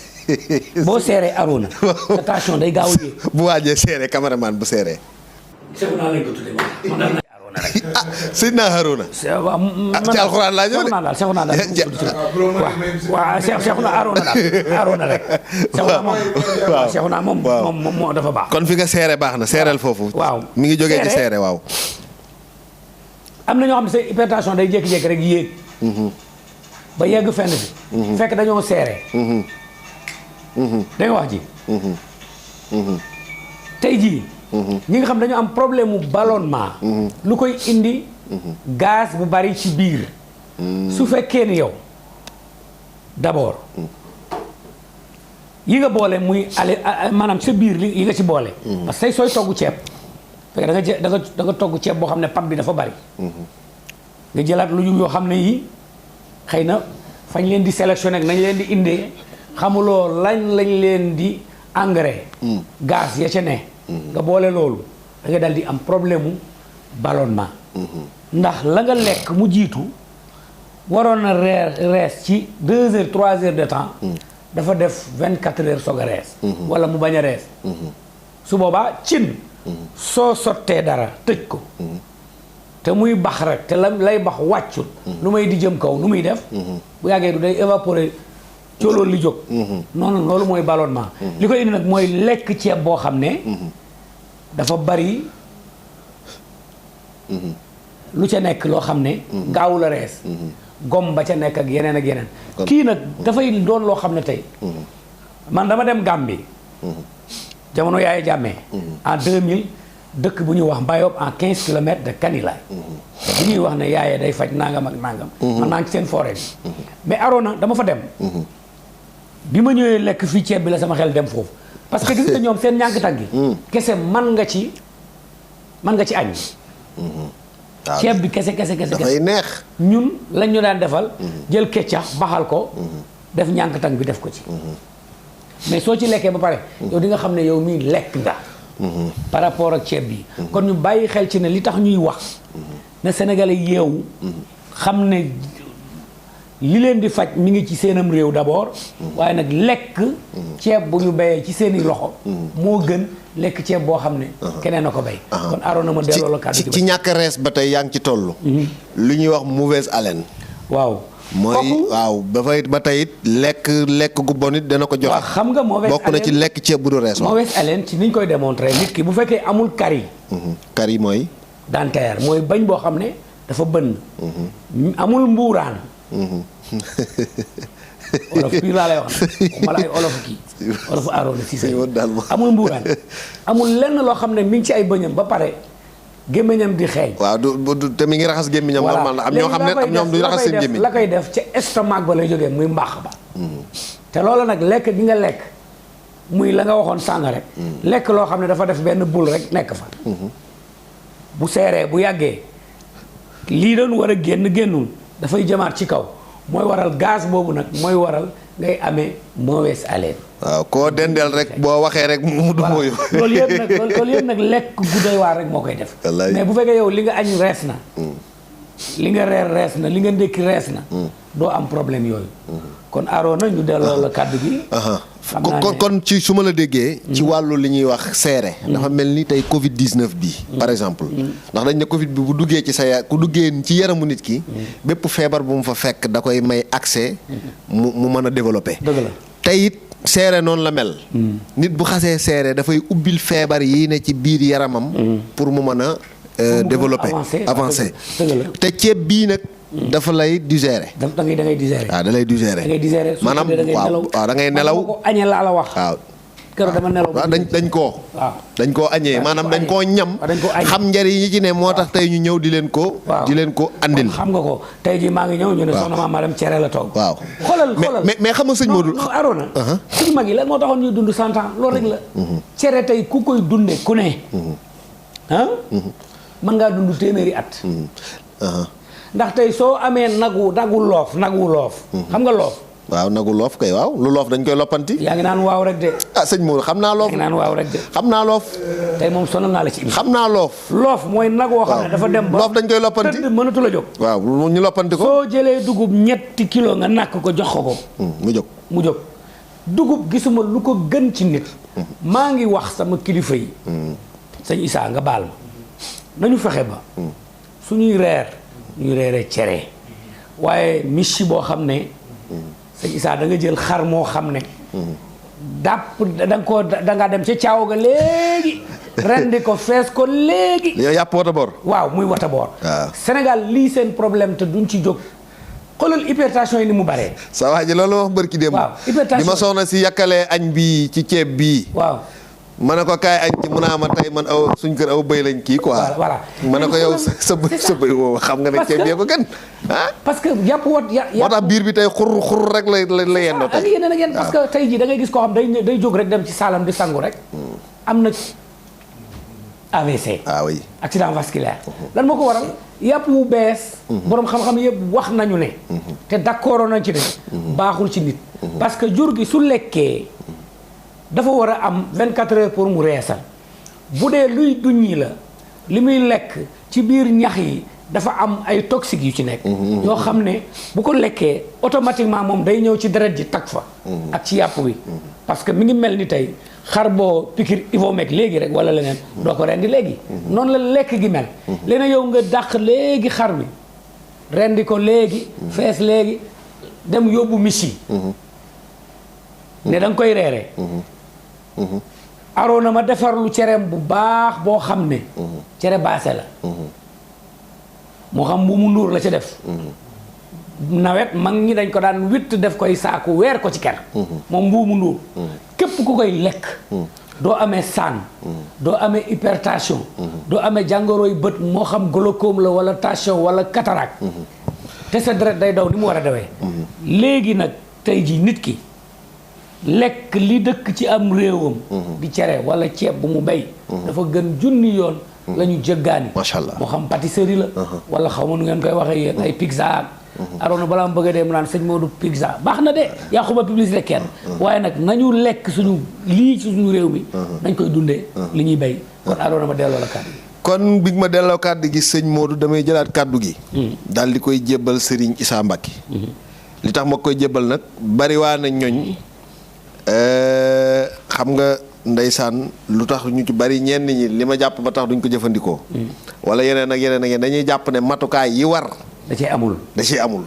boo seeree Arona sa tension day gaaw a yéeg. bu waajee seere cameraman bu seeree. Seexu naa lañ ko tuddee man daal naa Arona rek. Seydina Harouna. ci alxuraan laa ñëw de. Seexu naa daal waaw Seexu naa Arona daal Arona rek. Seexu naa moom dafa baax. kon fi nga seere baax na seereel foofu. waaw mi ngi jógee ci seere waaw. am na ñoo xam ne say hypertension day jékki-jékki rek yéeg. ba yegg fenn fi. fekk dañoo seere. da nga wax ji. tey jii. ñi nga xam dañoo am problème mu ballonnement. lu koy indi. gaz bu bari ci biir. su fekkee ni yow d'abord yi nga boole muy maanaam sa biir yi nga ci boole. parce que tey sooy togg ceeb. fekk da nga togg ceeb boo xam ne pat bi dafa bari. nga jëlaat lu yoo xam ne yii xëy na fañ leen di sélectionné ak nañ leen di indee xamuloo lañ leen di engrais. gaz ya ca ne. nga boole loolu da nga dal di am problème mu ballonnement. ndax la nga lekk mu jiitu waroon na rees ci 2 heures 3 heures de temps. dafa def 24 heures soog a rees. wala mu bañ a rees. su boobaa cin. soo sottee dara tëj ko. te muy bax rek te lay bax wàccut. lu may di jëm kaw nu muy def. bu yàggee du day évaporer coolool li jóg. noonu loolu mooy ballonnement. li ko indi nag mooy lekk ceeb boo xam ne. dafa bari. lu ca nekk loo xam ne. gaaw la rees. gom ba ca nekk ak yeneen ak yeneen. kii nag dafay doon loo xam ne tey. man dama dem Gambie. jamono Yaya Jammeh. en 2000 dëkk bu ñuy wax Mbayob en 15 kilomètres de Kanilaay. bu ñuy wax ne Yaya day faj nangam ak nangam. man maa ngi seen forêt bi. mais Arona dama fa dem. bi ma ñëwee lekk fii ceeb bi la sama xel dem foofu. parce que gis nga ñoom seen ñànkatan gi. kese man nga ci añ. ceeb bi kese dafay neex. ñun lañ ñu daan defal. jël keccax baxal ko. def ñànkatan bi def ko ci. mais soo ci lekkee ba pare. yow di nga xam ne yow mii lekk nga. par rapport ak ceeb bi. kon ñu bàyyi xel ci ne li tax ñuy wax. ne Sénégalais yeewu. xam ne li leen di faj mi ngi ci seenam réew d'abord. waaye nag lekk. ceeb bu ñu béyee ci seeni loxo. moo gën lekk ceeb boo xam ne. keneen a ko béy. kon Arona ma delloo la kàddu ci ñàkk rees ba tey yaa ngi ci toll. lu ñuy wax mauvaise haleine. waaw. mooy waaw dafay ba tey it lekk gu bon it dana ko joxe. waaw xam nga mauvaise haleine bokk na ci lekk ceeb bu du rees. mauvaise haleine ci niñ koy démontrer nit ki bu fekkee amul carie. carie mooy. dentaire mooy bañ boo xam ne dafa bënn. amul mbuuraan. olof fii laa lay wax nag wala ay olof kii olofu Arona Cissé amul mbuuraan amul lenn loo xam ne mi ngi ci ay bëñam ba pare gémmiñam di xeeñ. waaw du te mi ngi raxas gémmiñam normal na am ñoo xam ne am ñoom du raxas seen gémmiñ la koy def ca estomac ba lay jógee muy mbaax ba. te loolu nag lekk gi nga lekk muy la nga waxoon sàng rek. lekk loo xam ne dafa def benn bul rek nekk fa. bu seeree bu yàggee lii doon war a génnul dafay jëmaat ci kaw. mooy waral gaz boobu nag mooy waral ngay amee mauvaise haleine. waaw koo dendeel rek boo waxee rek mu du mooyu. loolu yëpp nag lekk gu doy waar rek moo koy def. mais bu fekkee yow li nga añ rees na. li nga reer rees na li nga ndékki rees na. doo am problème yooyu. kon Arona ñu delloo la kàddu gi. kon ci su ma la déggee. ci wàllu li ñuy wax seere. dafa mel ni tey Covid 19 bi par exemple. ndax dañ ne Covid bi bu duggee ci ku duggee ci yaramu nit ki. bépp feebar bu mu fa fekk da koy may accès. mu mën a développer. dëgg la tey it seere noonu la mel. nit bu xasee seere dafay ubbil feebar yi ne ci biir yaramam. pour mu mën a développer avancer. te ceeb bii nag. dafa lay digérer. da ngay digérer. waaw da lay digérer. da ngay digérer maanaam waaw da ngay nelaw. ko añee laa la wax. waaw keroog dama nelaw. waaw dañ koo añee maanaam dañ koo ñam. xam njëriñ yi ci ne moo tax tey ñu ñëw di leen ko. di leen ko andil. xam nga ko tey jii maa ngi ñëw ñu ne soxna ma madame cere la toog. waaw xoolal mais xam nga sëñ Modou. non Arona. suñu mag yi lan moo taxoon ñuy dund 100 ans loolu rek la. cere tey ku koy dunde ku ne. mën ngaa dund téeméeri at. ndax tey soo amee nagu loof xam nga loof. waaw nagu loof kay waaw lu loof dañ koy loppanti. yaa ngi naan waaw rek de. ah sëñ Modou xam naa loof. yaa ngi naan waaw rek de. xam naa loof. tey moom sonal naa la ci. xam naa loof. loof mooy nag woo xam ne dafa dem ba. loof dañ koy loppanti tëdd mënatu la jóg. waaw ñu loppanti ko. soo jëlee dugub 3 kilo nga nàkk ko jox ko. mu jóg dugub gisuma lu ko gën ci nit. maa ngi wax sama kilifa yi. sëñ Issa nga baal ma nañu fexe ba. suñuy reer ñuy reeree cere. waaye michi boo xam ne. sëñ Issa da nga jël xar moo xam ne. dàpp da nga dem ca caawa ga léegi. rendi ko fees ko léegi. yow yàpp wata boor. waaw muy wata boor. waaw Sénégal lii seen problème te duñ ci jóg. xoolal hypertension yi ni mu baree. sa waa ji loolu wax bërki démb. waaw hypertension di ma soxna si yàkkalee añ bi ci ceeb bii. waaw. ma ne ko kaay añ ci mun a ma tey man aw suñ kër aw bëy lañ kii quoi. voilà ma ne ko yow sa bëy woowu xam nga ne ceeb bee ko gën. ah parce que yàpp wat moo tax biir bi tey xur rek la yendoo tey. ak yeneen ak yeneen parce que tey jii da ngay gis koo xam day jóg rek dem ci saalam di sangu rek. am na AVC. ah oui accident vasculaire. lan moo ko waral yàpp wu bees. borom xam-xam yëpp wax nañu ne. te d'accord nañ ci ne. baaxul ci nit. parce que jur gi su lekkee dafa war a am 24 heures pour mu reesal bu dee luy duññi la li muy lekk ci biir ñax yi dafa am ay toxiques yu ci nekk. yoo xam ne bu ko lekkee automatiquement moom day ñëw ci deret ji tag fa. ak ci yàpp wi. parce que mi ngi mel ni tey xar boo piqûre Ivomec léegi rek wala leneen. doo ko rendi léegi. noonu la lekk gi mel. léegi yow nga dàq léegi xar bi rendi ko léegi. fees léegi dem yóbbu michi. ne da nga koy reeree. aroona ma defar lu cereem bu baax boo xam ne. cere baase la. moo xam bu mu nuur la ca def. nawet mag ñi dañ ko daan witt def koy saaku weer ko ci ker. moom mbuumu nduur. képp ku koy lekk. doo amee saan. doo amee hypertension. doo amee jàngoroy bët moo xam glaucome la wala tension wala cataracte. te sa deret day daw ni mu war a dawee. léegi nag tey jii nit ki lekk li dëkk ci am réewam. di cere wala ceeb bu mu bay. dafa gën junni yoon. la ñu jëggaani. macha allah moo xam pâtisserie la. wala xaw ma nu ngeen koy waxee yéen ay pizza. aroona balaa ma bëgg a dee mu naan sëñ Modou pizza baax na de yàquma publicité kenn. waaye nag nañu lekk suñu lii ci suñu réew mi. nañ koy dundee. li ñuy bay kon aroona ma delloo la kàddu gi. kon bi ma delloo kàddu gi sëñ Modou damay jëlaat kàddu gi. daal di koy jébbal Serigne Issa Mbacké. li tax ma koy jébbal nag bari waa na ñoñ. xam nga ndeysaan lu tax ñu ci bari ñenn ñi li ma jàpp ba tax duñ ko jëfandikoo. wala yeneen ak yeneen ak yeneen dañuy jàpp ne matukaay yi war. da cee amul.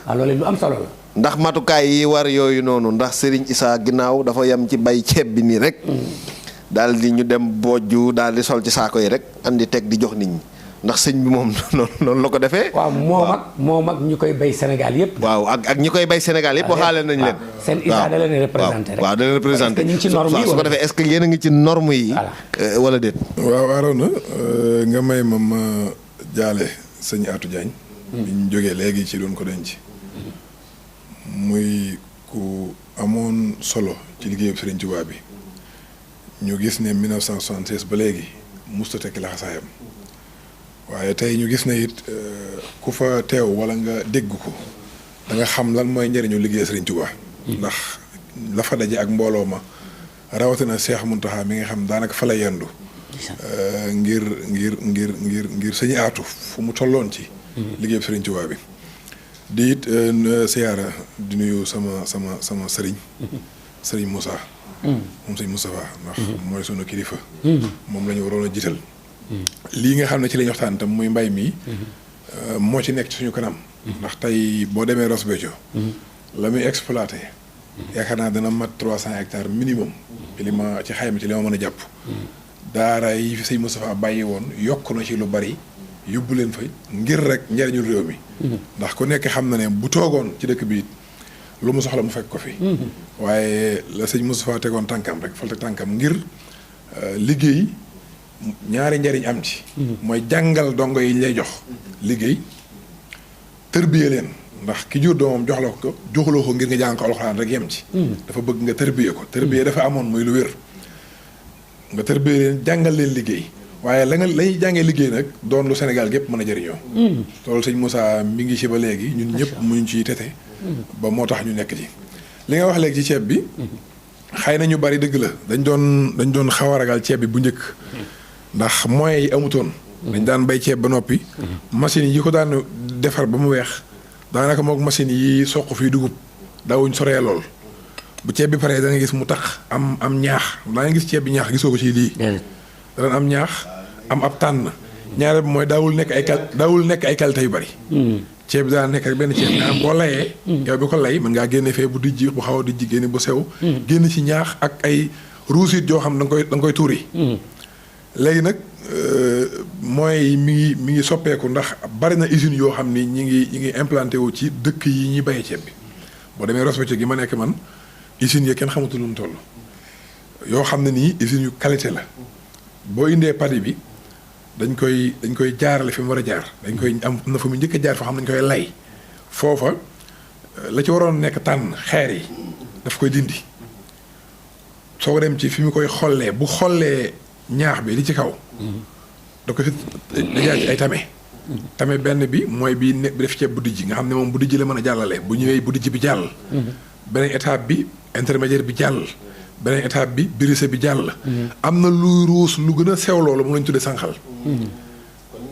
waaw loolu lu am solo la. ndax matukaay yi war yooyu noonu ndax Serigne Issa ginnaaw dafa yem ci bay ceeb bi nii rek. daal di ñu dem bojju daal di sol ci saako yi rek andi teg di jox nit ñi ndax sëñ bi moom noonu la ko defee. waaw moom ak ñu koy bay Sénégal yëpp. waaw ak ñi koy bay Sénégal yëpp waxaale nañ leen. seen Issa da leen représenté rek. waaw da leen représenté ñu ngi ci norme yi su ko defee est-ce que yéen a ngi ci norme yi. wala déet. waaw Arona nga may ma jaale sëñ Atou Diagne. bi ñu jógee léegi ci doon ko denc. muy ku amoon solo ci liggéeyu Serigne Touba bi. ñu gis ne 1976 ba léegi musta tekki laxasaayam waaye tey ñu gis ne it ku fa teew wala nga dégg ko da nga xam lan mooy njëriñu liggéey Serigne Touba. ndax la fa daje ak mbooloo ma rawatina Cheikh Mountakha mi nga xam daanaka fa la yendu. ngir sëñ Aatu fu mu tolloon ci. liggéey Serigne Touba bi. di it siyaara di nuyu sama sëriñ. Serigne Moussa. moom sëñ Moustapha ndax mooy sunu kilifa. moom la ñu waroon a jiital. lii nga xam ne ci la ñu waxtaan tam muy mbay mi. moo ci nekk ci suñu kanam. ndax tey boo demee Ross Béthio. la muy exploité. yaakaar naa dana mat 300 hectares minimum. ci xayma ci li ma mën a jàpp. daara yi fi sëñ Moustapha bàyyi woon yokk na ci lu bari yóbbu leen fa ngir rek njariñul réew mi. ndax ku nekk xam na ne bu toogoon ci dëkk bi lu mu soxla mu fekk ko fi. waaye la sëñ Moustapha tegoon tànkam rek fal teg tànkam ngir liggéey ñaari njariñ am ci. mooy jàngal dongo yi ñu lay jox. liggéey tërbiye leen ndax ki jur doomam jox la ko joxuloo ko ngir nga jàng ko alxuraan rek yem ci. dafa bëgg nga tërbiye ko tërbiye dafa amoon muy lu wér. nga tërbiye leen jàngal leen liggéey waaye la ñuy jàngee liggéey nag doon lu Sénégal gépp mën a jëriñoo. loolu sëñ Moussa mi ngi ci ba léegi ñun ñëpp mu ñu ciy tete. ba moo tax ñu nekk ci. li nga wax léegi ci ceeb bi. xëy na ñu bari dëgg la dañ doon xaw a ragal ceeb bi bu njëkk. ndax moyens yi amutoon. dañ daan bay ceeb ba noppi. machines yi ko daan defar ba mu weex daanaka moog machines yi soq fii dugub daawuñ soree lool. bu ceeb bi paree da nga gis mu tax am ñaax da nga gis ceeb bi ñaax gisoo ko ci lii. danañ am ñaax am ab tànn. ñaareel bi mooy daawul nekk ay qualité yu bari. ceeb bi daan nekk rek benn ceeb nga am boo layee. yow bi ko lay mën ngaa génne fee bu dijji bu xaw a dijji génne bu sew. génn ci ñaax ak ay ruusit yoo xam da nga koy tuuri. léegi nag mooy mi ngi soppeeku ndax bari na usines yoo xam ni ñi ngi implanté wu ci dëkk yi ñuy bayee ceeb bi boo demee Ross Béthio gi ma nekk man usines yi kenn xamatul lu mu toll yoo xam ne nii usines yu qualité la boo indee padi bi dañ koy jaarale fi mu war a jaar dañ koy am na fa mu njëkk a jaar foo xam ne dañ koy lay foofa la ci waroon nekk tànn xeer yi daf koy dindi soo ko dem ci fi mu koy xollee bu xollee ñaax bi li ci kaw da ko dajaar ci ay tame benn bi mooy bi def ceeb bu dijji nga xam ne moom bu dijji la mën a jàllale bu ñëwee bu dijji bi jàll beneen étape bi intermédiaire bi jàll beneen étape bi brisé bi jàll am na luy ruus lu gën a sew loolu mu lañ tuddee sànqal kon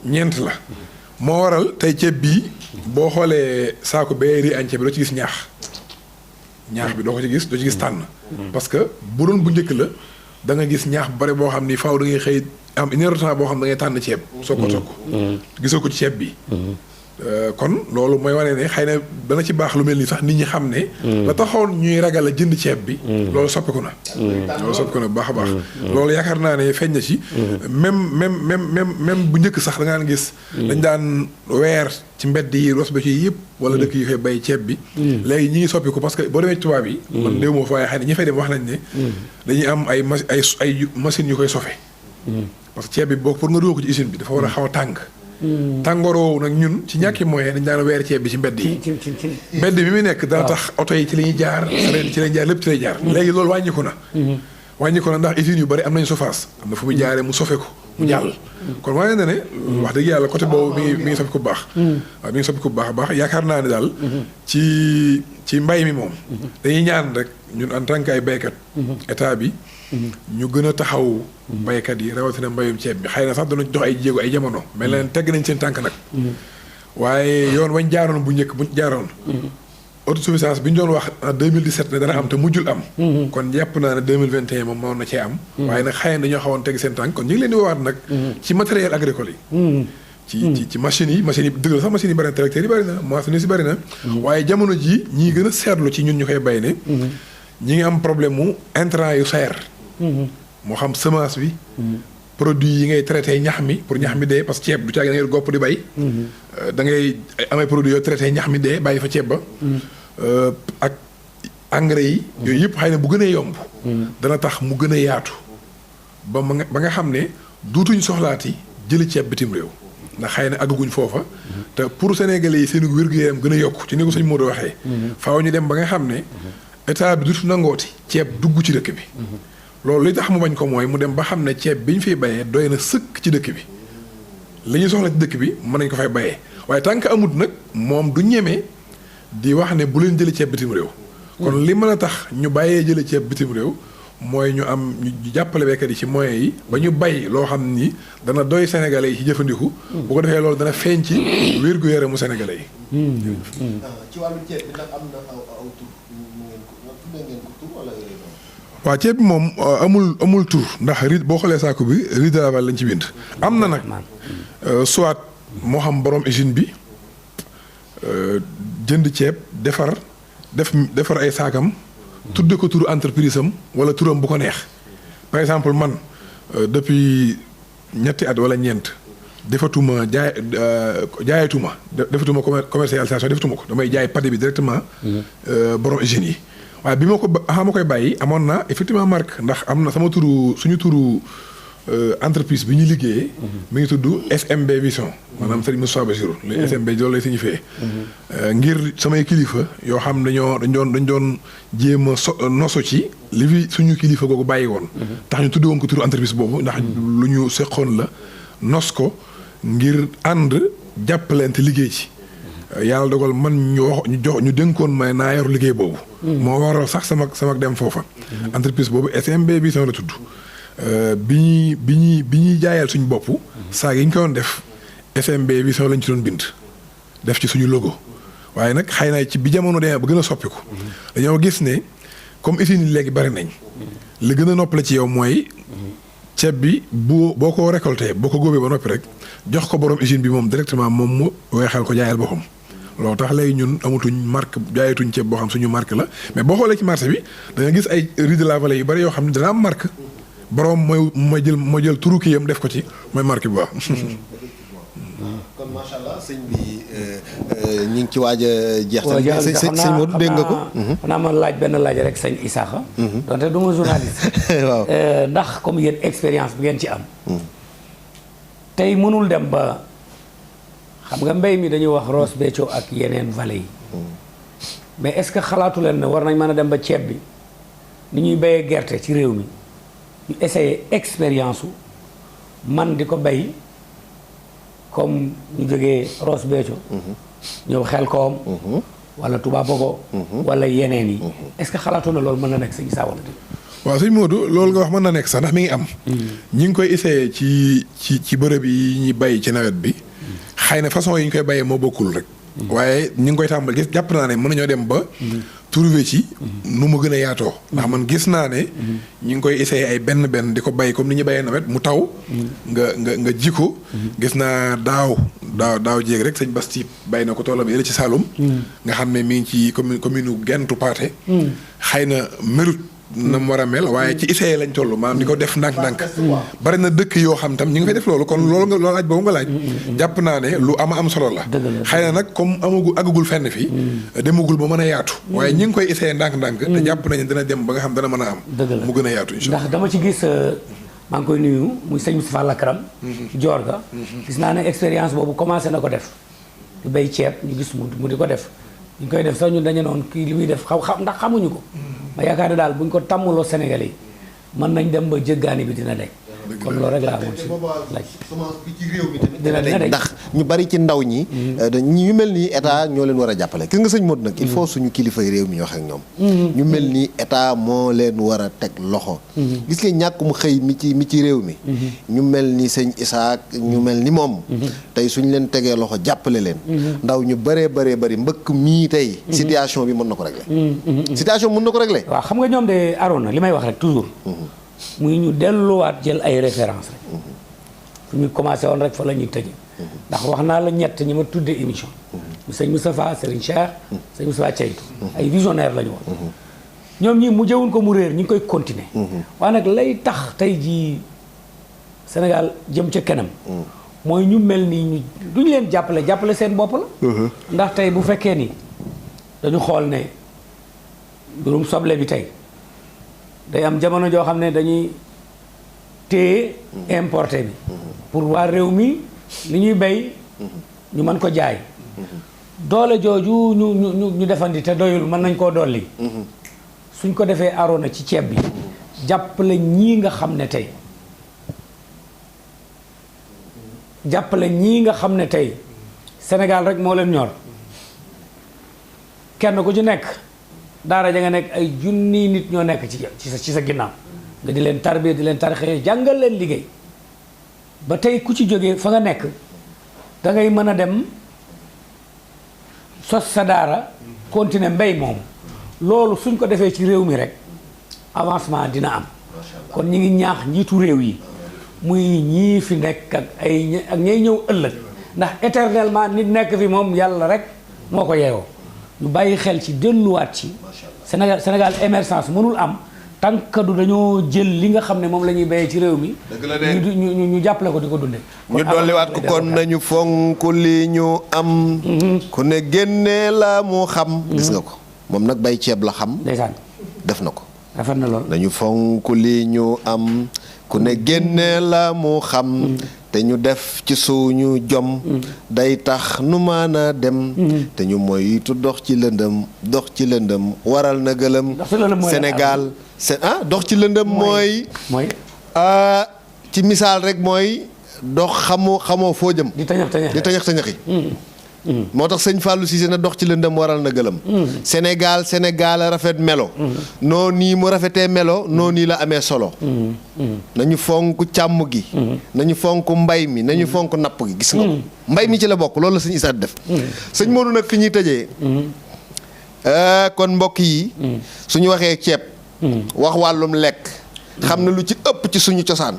ñeent la moo waral tey ceeb bii boo xoolee saako bee ri añ ceeb bi doo ci gis ñaax bi doo ci gis tànn parce que bu doon bu njëkk la da nga gis ñaax bu bari boo xam ni faaw da ngay xëy am une heure de temps boo xam da ngay tànn ceeb soo ko gisoo ko ci ceeb bi kon loolu mooy wane ne xëy na dana ci baax lu mel ni sax nit ñi xam ne la taxoon ñuy ragal a jënd ceeb bi loolu soppiku na bu baax a baax loolu yaakaar naa ne feeñ na ci même bu njëkk sax da ngaan gis dañ daan weer ci mbedd yi Ross Béthio yi yëpp wala dëkk yi koy bay ceeb bi léegi ñi ngi soppiku parce que boo demee ci tubaab yi man déw moo fa waaye xëy na ñi fay dem wax nañ ne dañuy am ay machines yu koy sofe parce que ceeb bi boo pour nga dugal ko ci usine bi dafa war a xaw a tàng tàngoor woowu nag ñun ci ñàkki moyen dañ daan weer ceeb bi ci mbedd yi mbedd bi muy nekk dana tax oto yi ci la ñuy jaar sareet ci lañ jaar lépp ci lay jaar léegi loolu wàññiku na ndax usines yu bari am nañ surface am na fu muy jaaree mu sofe ko mu jàll kon waaye na ne wax dëgg yàlla côté boobu mi ngi soppi ko bu baax waaw mi ngi soppi ko bu baax a baax yaakaar naa ne daal ci mbay mi moom dañuy ñaan rek ñun en tant que ay baykat état bi ñu gën a taxaw baykat yi rawatina mbayum ceeb bi xëy na sax dana jox ay jéego ay jamono mel na leen tegg nañ seen tànk nag waaye yoon wañ jaaroon buñ jaaroon autosuffisance bi ñu doon wax en 2017 ne dana am te mujjul am kon jàpp naa ne 2021 moom moo na cee am waaye nag xëy na dañoo xawoon tegg seen tànk kon ñu ngi leen di woowaat nag ci matériel agricole yi ci machines yi dëgg la sax machines yi bari na tracteurs yi bari na moissonneuses yi bari na waaye jamono ji ñii gën a seetlu ci ñun ñu koy bay ne ñi ngi am problème mu intrant yu seer moo xam semence bi produit yi ngay traité ñax mi pour ñax mi dee parce que ceeb du caagi da ngay gopp di bay da ngay amee produit yoo traité ñax mi dee bàyyi fa ceeb ba ak engrais yi yooyu yëpp xëy na bu gënee yomb dana tax mu gën a yaatu ba nga xam ne duutuñ soxlaati jëli ceeb bitim réew ndax xëy na àgguñ foofa te pour sénégalais yi seen wér-gu-yaram gën a yokk ci ni ko sëñ Modou waxee faaw ñu dem ba nga xam ne état bi duutu nangooti ceeb dugg ci dëkk bi loolu li tax mu bañ ko mooy mu dem ba xam ne ceeb bi ñu fiy bayee doy na sëkk ci dëkk bi li ñu soxla ci dëkk bi mën nañ ko fay bayee waaye tant que amut nag moom du ñemee di wax ne bu leen jëlee ceeb bitim réew kon li mën a tax ñu bàyyee jëlee ceeb bitim réew mooy ñu jàppale béykat yi ci moyens yi ba ñu bay loo xam ni dana doy sénégalais yi ci jëfandiku bu ko defee loolu dana feeñ ci wér-gu-yaramu sénégalais yi ci wàllu ceeb bi ndax am na aw tur ngeen ko tur wala waaw ceeb bi moom amul tur ndax boo xoolee saako bi riz de la vallée lañ ci bind am na nag soit moo xam borom usine bi jënd ceeb defar ay saakam tudde ko turu entreprise am wala turam bu ko neex par exemple man depuis ñetti at wala ñeent defatuma jaayatuma commercialisation defatuma ko damay jaay padi bi directement borom usine yi waaye bi ma koy bàyyi amoon na effectivement marque ndax am na sama suñu turu entreprise bi ñu liggéeyee. mi ngi tudd SMB Vision. maanaam Serigne Moustapha Bassirou. li SMB loolu lay signifié. ngir samay kilifa yoo xam dañ doon jéem a noso ci li fi suñu kilifa googu bàyyi woon. tax ñu tudd woon ko turu entreprise boobu ndax lu ñu seqoon la nos ko ngir ànd jàppalante liggéey ci. yàlla dogal man ñu dénkoon may naa yor liggéey boobu. moo waral sax sama dem foofa. entreprise boobu SMB Vision la tudd. bi ñuy jaayal suñu bopp. saa yi ñu ko doon def SMB Vision lañ ci doon bind. def ci suñu logo. waaye nag xëy na ci bi jamono demee ba gën a soppiku. dañoo gis ne comme usines yi léegi bari nañ. li gën a noppale ci yow mooy. ceeb bi boo ko récolté boo ko góobee ba noppi rek jox ko borom usine bi moom directement moom mu weexal ko jaayal boppam. loolu tax léegi ñun amatuñ marque jaayatuñ ceeb boo xam suñu marque la mais boo xoolee ci marché bi da nga gis ay riz de la vallée yu bari yoo xam ne dana am marque borom mooy jël turu kiyam def ko ci mooy marque bi waaw. kon macha allah sëñ bi ñu ngi ci waaj a jeex. sëñ Modou dégg nga ko. xanaa ma laaj benn laaj rek sëñ Isaaxa. donte du ma journaliste. waaw ndax comme yéen expérience bi ngeen ci am. tey mënul dem ba. xam nga mbéy mi dañuy wax Ross Béthio ak yeneen vallée yi mais est-ce que xalaatu leen ne war nañ mën a dem ba ceeb bi ni ñuy béyee gerte ci réew mi ñu essayer expérience su man di ko béy comme ñu jógee Ross Béthio ñëw Xelkom wala Touba Bogo wala yeneen yi est-ce que xalaatu na loolu mën na nekk sëñ Issa wala waaw sëñ Modou loolu nga wax mën na nekk sax ndax mi ngi am ñi ngi koy essayer ci bërëb yi ñuy bay ci nawet bi xëy na façon yi ñu koy bayee moo bokkul rek waaye ñu ngi koy tàmbali gis jàpp naa ne mën nañoo dem ba trouver ci nu mu gën a yaatoo ndax man gis naa ne ñu ngi koy essayer ay benn di ko bay comme ni ñu bayee nawet mu taw nga ji ko gis naa daaw jéeg rek sëñ Basti bay na ko toolam yële ci Saloum nga xam ne mi ngi ci commune u Gentu Paate xëy na melut na mu war a mel waaye ci essayé lañ toll maanaam di ko def ndànk-ndànk bari na dëkk yoo xam tam ñu ngi fay def loolu kon loolu laaj boobu nga laaj jàpp naa ne lu am solo la xëy na nag comme àggagul fenn fi demagul ba mën a yaatu waaye ñi ngi koy essayé ndànk-ndànk te jàpp nañu dina dem ba nga xam dana mën a am mu gën a yaatu incha allah ndax dama ci gis maa ngi koy nuyu muy sëñ Moustapha Lakram joor ga gis naa ne expérience boobu commencé na ko def di bay ceeb ñu gis mu di ko def ñu koy def sax ñun dañu noonu kii li muy def ndax xamuñu ko ma yaakaar ne daal buñ ko tàmmuloo Sénégalais yi mën nañ dem ba jëggaani bi dina dekk kon loolu rek laa amoon si laaj semence bi ci réew mi tamit dina dekk ndax ñu bari ci ndaw ñi ñu mel nii état ñoo leen war a jàppale gis nga sëñ Modou nag il faut suñu kilifay réew mi ñu wax ak ñoom ñu mel nii état moo leen war a teg loxo gis nga ñàkkum xëy mi ci réew mi ñu mel ni sëñ Issa ñu mel ni moom tey suñu leen tegee loxo jàppale leen ndaw ñu bëree bëri mbëkk mii tey situation bi mën na ko régler situation mën na ko régler waaw xam nga ñoom de Arona li may wax rek toujours muy ñu delluwaat jël ay référence rek fu ñu commencé woon rek fa la ñuy tëje ndax wax naa la ñett ñi ma tuddee émission sëñ Moustapha Serigne Cheikh sëñ Moustapha Ceytu ay visionnaire la ñu woon ñoom ñi mu jëwuñ ko mu réer ñu ngi koy continuer waaye nag lay tax tey jii Sénégal jëm ca kanam mooy ñu mel nii ñu duñu leen jàppale seen bopp la ndax tey bu fekkee ni dañu xool ne mbirum soble bi tey day am jamono joo xam ne dañuy téye importé bi pour waa réew mi li ñuy bay ñu mën ko jaay doole jooju ñu defandi te doyul mën nañ koo dolli suñ ko defee Arona ci ceeb bi jàppale ñii nga xam ne tey Sénégal rek moo leen ñor kenn ku ci nekk daara ja nga nekk ay junni nit ñoo nekk ci sa ginnaaw nga di leen tarbiya di leen tarixee jàngal leen liggéey ba tey ku ci jógee fa nga nekk da ngay mën a dem sos sa daara continuer mbéy moom loolu suñ ko defee ci réew mi rek avancement dina am kon ñi ngi ñaax njiitu réew yi muy ñii fi nekk ak ñay ñëw ëllëg ndax éternellement nit nekk fi moom yàlla rek moo ko yeewoo ñu bàyyi xel ci delluwaat ci Sénégal émergence mënul am tant que du dañoo jël li nga xam ne moom la ñuy béyee ci réew mi ñu jàppale ko di ko dunde ñu dolliwaat ko kon nañu fonk li ñu am ku ne génnee la mu xam gis nga ko moom nag bay ceeb la xam ndeysaan def na ko rafet na lool. nañu fonk li ñu am ku ne génne la mu xam te ñu def ci suñu jom day tax nu mën a dem te ñu moytu dox ci lëndëm waral na gëlëm Sénégal dox ci lëndëm mooy ci misaal rek mooy dox xamoo foo jëm di tañax-tañaxi moo tax sëñ Fallou Cissé na dox ci lëndëm waral na gëlëm Sénégal rafet melo noo nii mu rafetee melo noo nii la amee solo nañu fonk càmm gi nañu fonk mbay mi nañu fonk napp gi gis nga mbay mi ci la bokk loolu la sëñ Issa def sëñ Modou nag fi ñuy tëjee kon mbokk yi suñu waxee ceeb wax wàllum lekk xam ne lu ci ëpp ci suñu cosaan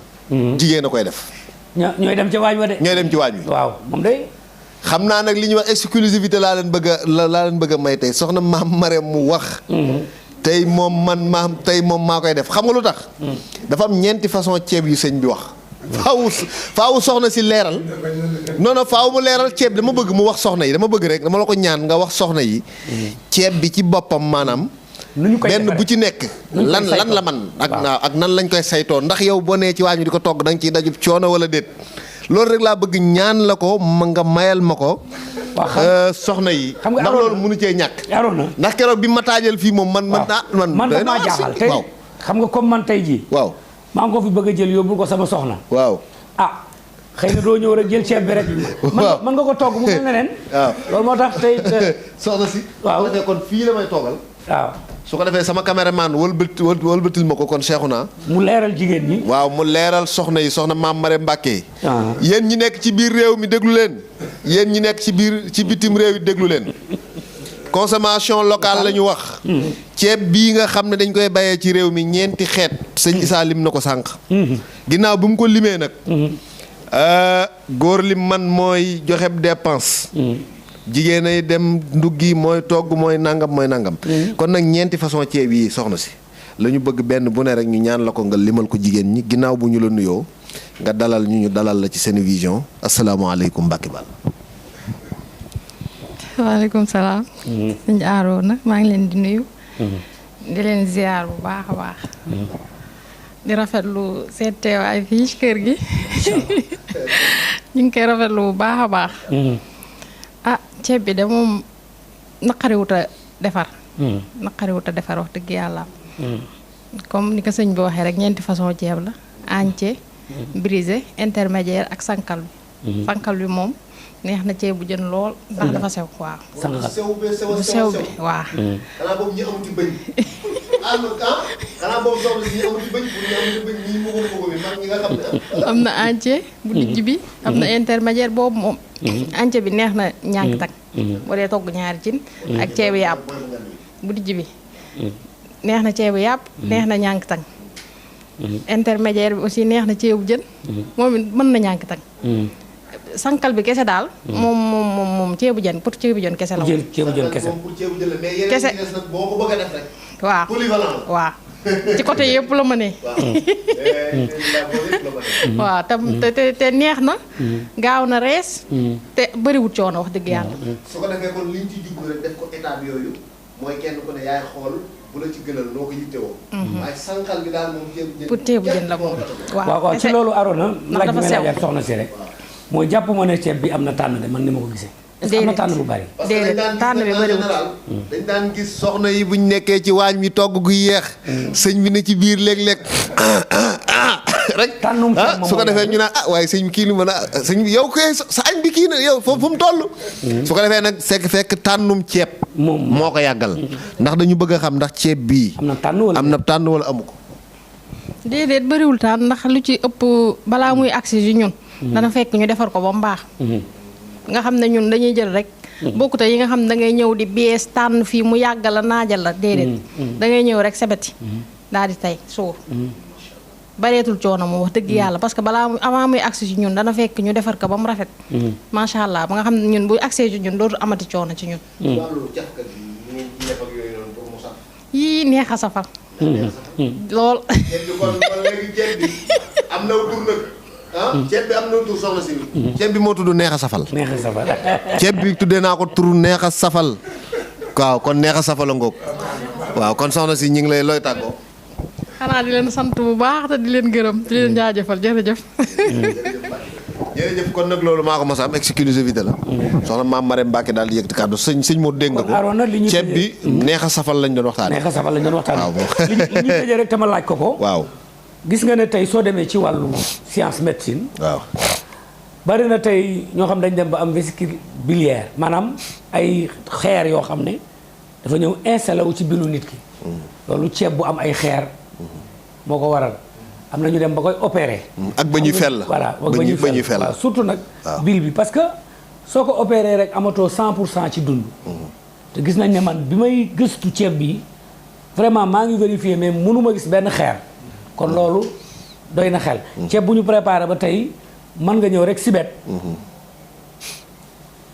jigéen a koy def ñooy dem ci waañ wa de ñooy dem ci waañ wi waaw moom day xam naa nag li ñuy wax exclusivité laa leen bëgg a may tey soxna maam Marème mu wax tey moom maa koy def xam nga lu tax dafa am ñeenti façon ceeb yu sëñ bi wax faaw soxna si leeral non faaw mu leeral ceeb dama bëgg mu wax soxna yi dama bëgg rek dama la ko ñaan nga wax soxna yi ceeb bi ci boppam maanaam benn bu ci nekk lan la man ak nan lañ koy saytoo ndax yow boo nee ci waañ di ko togg da nga ciy dajub coono wala déet loolu rek laa bëgg ñaan la ko nga mayal ma ko soxna yi ndax loolu mënu cee ñàkk ndax keroog bi ma taajal fii moom man damaa jaaxal tey xam nga comme man tey jii waaw maa ngi ko fi bëgg a jël yóbbul ko sama soxna waaw xëy na doo ñëw rek jël ceeb bi rek mën nga ko togg mu mel neneen waaw loolu moo tax tey soxna si waaw kon fii la may toogal waaw su ko defee sama caméraman wëlbatil ma ko kon Cheikhouna mu leeral jigéen ñi waaw mu leeral soxna yi soxna maam Marème Mbacke yéen ñi nekk ci biir réew mi déglu leen yéen ñi nekk ci bitim réew yi déglu leen consommation locale la ñu wax ceeb bii nga xam ne dañ koy bayee ci réew mi ñeenti xeet sëñ Issa lim na ko sànq ginnaaw bu mu ko limee nag góor lim man mooy joxe dépense jigéen ay dem nduggi mooy togg mooy nangam kon nag ñeenti façon ceeb yi soxna si la ñu bëgg benn bu ne rek ñu ñaan la ko nga limal ko jigéen ñi ginnaaw bu ñu la nuyoo nga dalal ñu dalal la ci Senevision asalaamaaleykum Mbacke Bal. waaleykum salaam. sëñ Arona maa ngi leen di nuyu. di leen ziar bu baax a baax. di rafetlu seen teewaay fii ci kër gi. ñu ngi koy rafetlu bu baax a baax. ceeb bi de moom naqariwut a defar wax dëgg yàlla comme ni ko sëñ bi waxee rek ñeenti façon ceeb la entier brisé intermédiaire ak sankal bi sankal bi moom neex na ceebu jën lool ndax dafa sew waaw bu sew bi waaw xanaa boobu ñu amuti bëñ xanaa boobu soxla si ñu amuti bëñ pour ñu amuti bëñ ñii moom ko bi mag ñi nga xam ne am na entier bu dijj bi am na intermédiaire boobu moom entier bi neex na ñànk tak boo dee togg ñaari cin ak ceebu yàpp bu dijj bi neex na ceebu yàpp neex na ñànk tak intermédiaire bi aussi neex na ceebu jën moom it mën na ñànk tak sankal bi kese daal moom ceebu jën pour ceebu jën kese la ceebu jën kese kese boo ko bëgg a def rek waaw waaw ci côté yëpp la mënee waaw te neex na gaaw na rees te bëriwut coono wax dëgg yàlla su ko defee kon liñ ci jublu rek def ko étape yooyu mooy kenn ku ne yaay xool bu la ci gënal noo ko yittewoo waaye sankal bi daal moom pour ceebu jën la moom waaw ci loolu Arona laaj bi may laajaat soxna si rek mooy jàpp ma ne ceeb bi am na tànn de man ni ma ko gisee est-ce que am na tànn bu bari déedéet tànn bi bëriwul dañ daan gis soxna yi buñ nekkee ci waañ mi togg gu yeex sëñ bi ne ci biir léeg-léeg rek su ko defee ñu naan waaye sëñ bi kii ni mën a sëñ bi yow koy sa añ bi kii na yow foofu fu mu toll su ko defee nag fekk tànnum ceeb moo ko yàggal ndax dañu bëgg a xam ndax ceeb bii am na tànn wala amu ko déedéet bëriwul tànn ndax lu ci ëpp balaa muy agsi yu ñun dana fekk ñu defar ko ba mu baax nga xam ne ñun dañuy jël rek bokkute yi nga xam ne da ngay ñëw di bees tànn fii mu yàggal la naajal la déedéet da ngay ñëw rek sebeti daal di tey suur bareetul coono moom wax dëgg yàlla parce que balaa avant muy agsi ci ñun dana fekk ñu defar ko ba mu rafet macha allah ba nga xam ne ñun buy agsee ci ñun dootu amati coono ci ñun yii neex a safal lool am na tur nag ceeb bi am na tur soxna si ceeb bi moo tudd neex a safal ceeb bi tuddee naa ko tur neex a safal waaw kon neex a safal a ngoog waaw kon soxna si ñu ngi lay looy tàggoo xanaa di leen sant bu baax te di leen gërëm di leen jaajëfal jërëjëf. jërëjëf kon nag loolu maa ko mos a am exclusivité la. soxna maam Marème Mbacke daal di yëkkati kàddu sëñ Modou dégg nga ko. ceeb bi neex a safal lañ doon waxtaanee. neex a safal lañ doon waxtaanee. waaw li ñuy tëjee rek te ma laaj ko ko. waaw. gis nga ne tey soo demee ci wàllu science médecine. waaw. bari na tey ñoo xam dañ dem ba am vésicule biliaire maanaam ay xeer yoo xam ne dafa ñëw installé wu ci bilu nit ki. loolu ceeb bu am ay xeer. moo ko waral am na ñu dem ba koy opéré. ak ba ñuy fel la voilà ba ñuy fel waaw surtout nag. bil bi parce que soo ko opéré rek amatoo 100% ci dund. te gis nañ ne man bi may gëstu ceeb bi vraiment maa ngi vérifié mais mënuma gis benn xeer. kon loolu doy na xel. ceeb bu ñu préparé ba tey mën nga ñëw rek sibet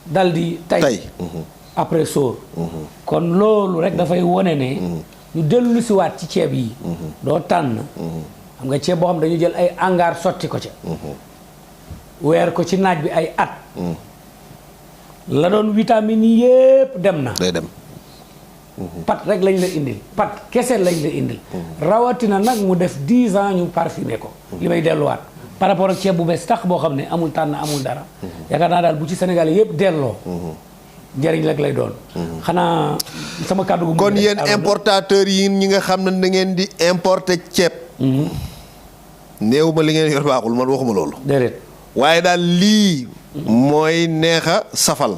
dal di tay après sóor. kon loolu rek dafay wone ne. ñu dellu si waat ci ceeb yi. doo tànn. xam nga ceeb boo xam dañu jël ay angaar sotti ko ca. weer ko ci naaj bi ay at. la doon vitamine yi yépp dem na. day dem. pat rek lañ la indil pat kese lañ la indil. rawatina nag mu def 10 ans ñu parfumé ko. li may delluwaat par rapport ak ceeb bu bees tax boo xam ne amul tànn amul dara. yaakaar naa daal bu ci Sénégal yépp delloo. njëriñ rek lay doon. xanaa sama kàddu gu. kon yéen importateurs yi ñi nga xam ne da ngeen di importer ceeb. néew ma li ngeen yor baaxul man waxuma loolu. déedéet. waaye daal lii. mooy neex a safal.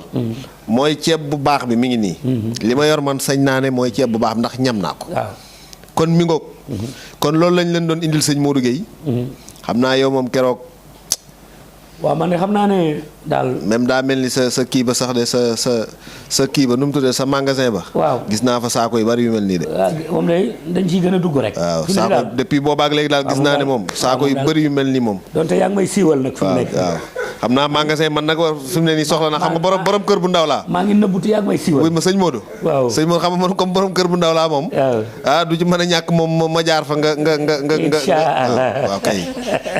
mooy ceeb bu baax bi mi ngi nii. li ma yor man sañ naa ne mooy ceeb bu baax ndax ñam naa ko. waaw kon mi ngoog. kon loolu lañ leen doon indil sëñ Modou Gueye. xam naa yow moom keroog. waaw man de xam naa ne daal. même daa mel ni sa kii ba sax de sa kii ba nu mu tuddee sa magasin ba. waaw gis naa fa saako yu bari yu mel nii de. moom de dañ ciy gën a dugg rek. waaw saako depuis boobaak léegi daal gis naa ne moom saako yu bari yu mel nii moom. donte yaa ngi may siiwal nag. fi mu nekk waaw xam naa magasin man nag fi mu ne nii soxla na xam nga borom kër bu ndaw laa. maa ngi nëbbutu yaa ngi may siiwal. wuy ma sëñ Modou. waaw sëñ Modou xam nga man comme borom kër bu ndaw laa moom. du ci mën a ñàkk moom ma jaar fa nga. incha allah waaw kay.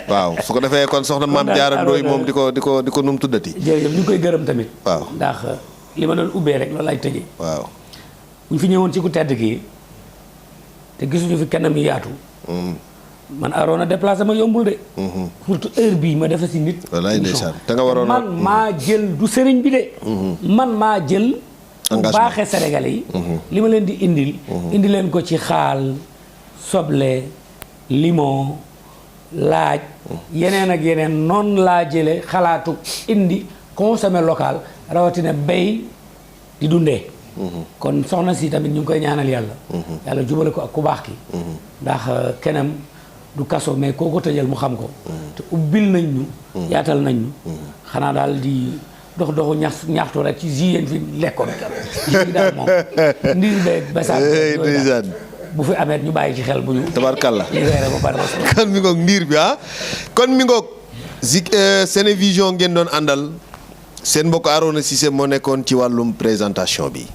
waaw su ko defee kon soxna maam Jaara Ndooy moom di ko nu mu tuddati. jërëjëf ñu koy gërëm tamit. waaw ndax li ma doon ubbee rek loolu laay tëjee. waaw. bu ñu fi ñëwoon ci ku tedd kii te gisuñu fi kanam yi yaatu. man Arona déplacé ma yombul de. surtout heure bii ma defa si nit. wallaay ndeysaan te nga waroon man maa jël du sëriñ bi de. man maa jël. engagement bu baaxee Sénégalais yi. li ma leen di indil. indi leen ko ci xaal soble limon laaj. yeneen ak yeneen noonu laa jëlee xalaatu indi consommer local rawatina bay di dundee. kon soxna si tamit ñu ngi koy ñaanal yàlla. yàlla jubale ko ak ku baax ki. ndax kenam du kaso mais koo ko tëjal mu xam ko. te ubbil nañ ñu. yaatal nañ ñu. xanaa daal di doxu ñaxtu rek ci ji yéen fi lekkoon. ji daal moom ndiir beeg besaat bu fi amee ñu bàyyi ci xel bu ñu. tabarkalla li reere ba pare kon mi ngoog ndiir bi kon mi ngoog Senevision ngeen doon àndal seen mbokk Arona Cissé moo nekkoon ci wàllum présentation bi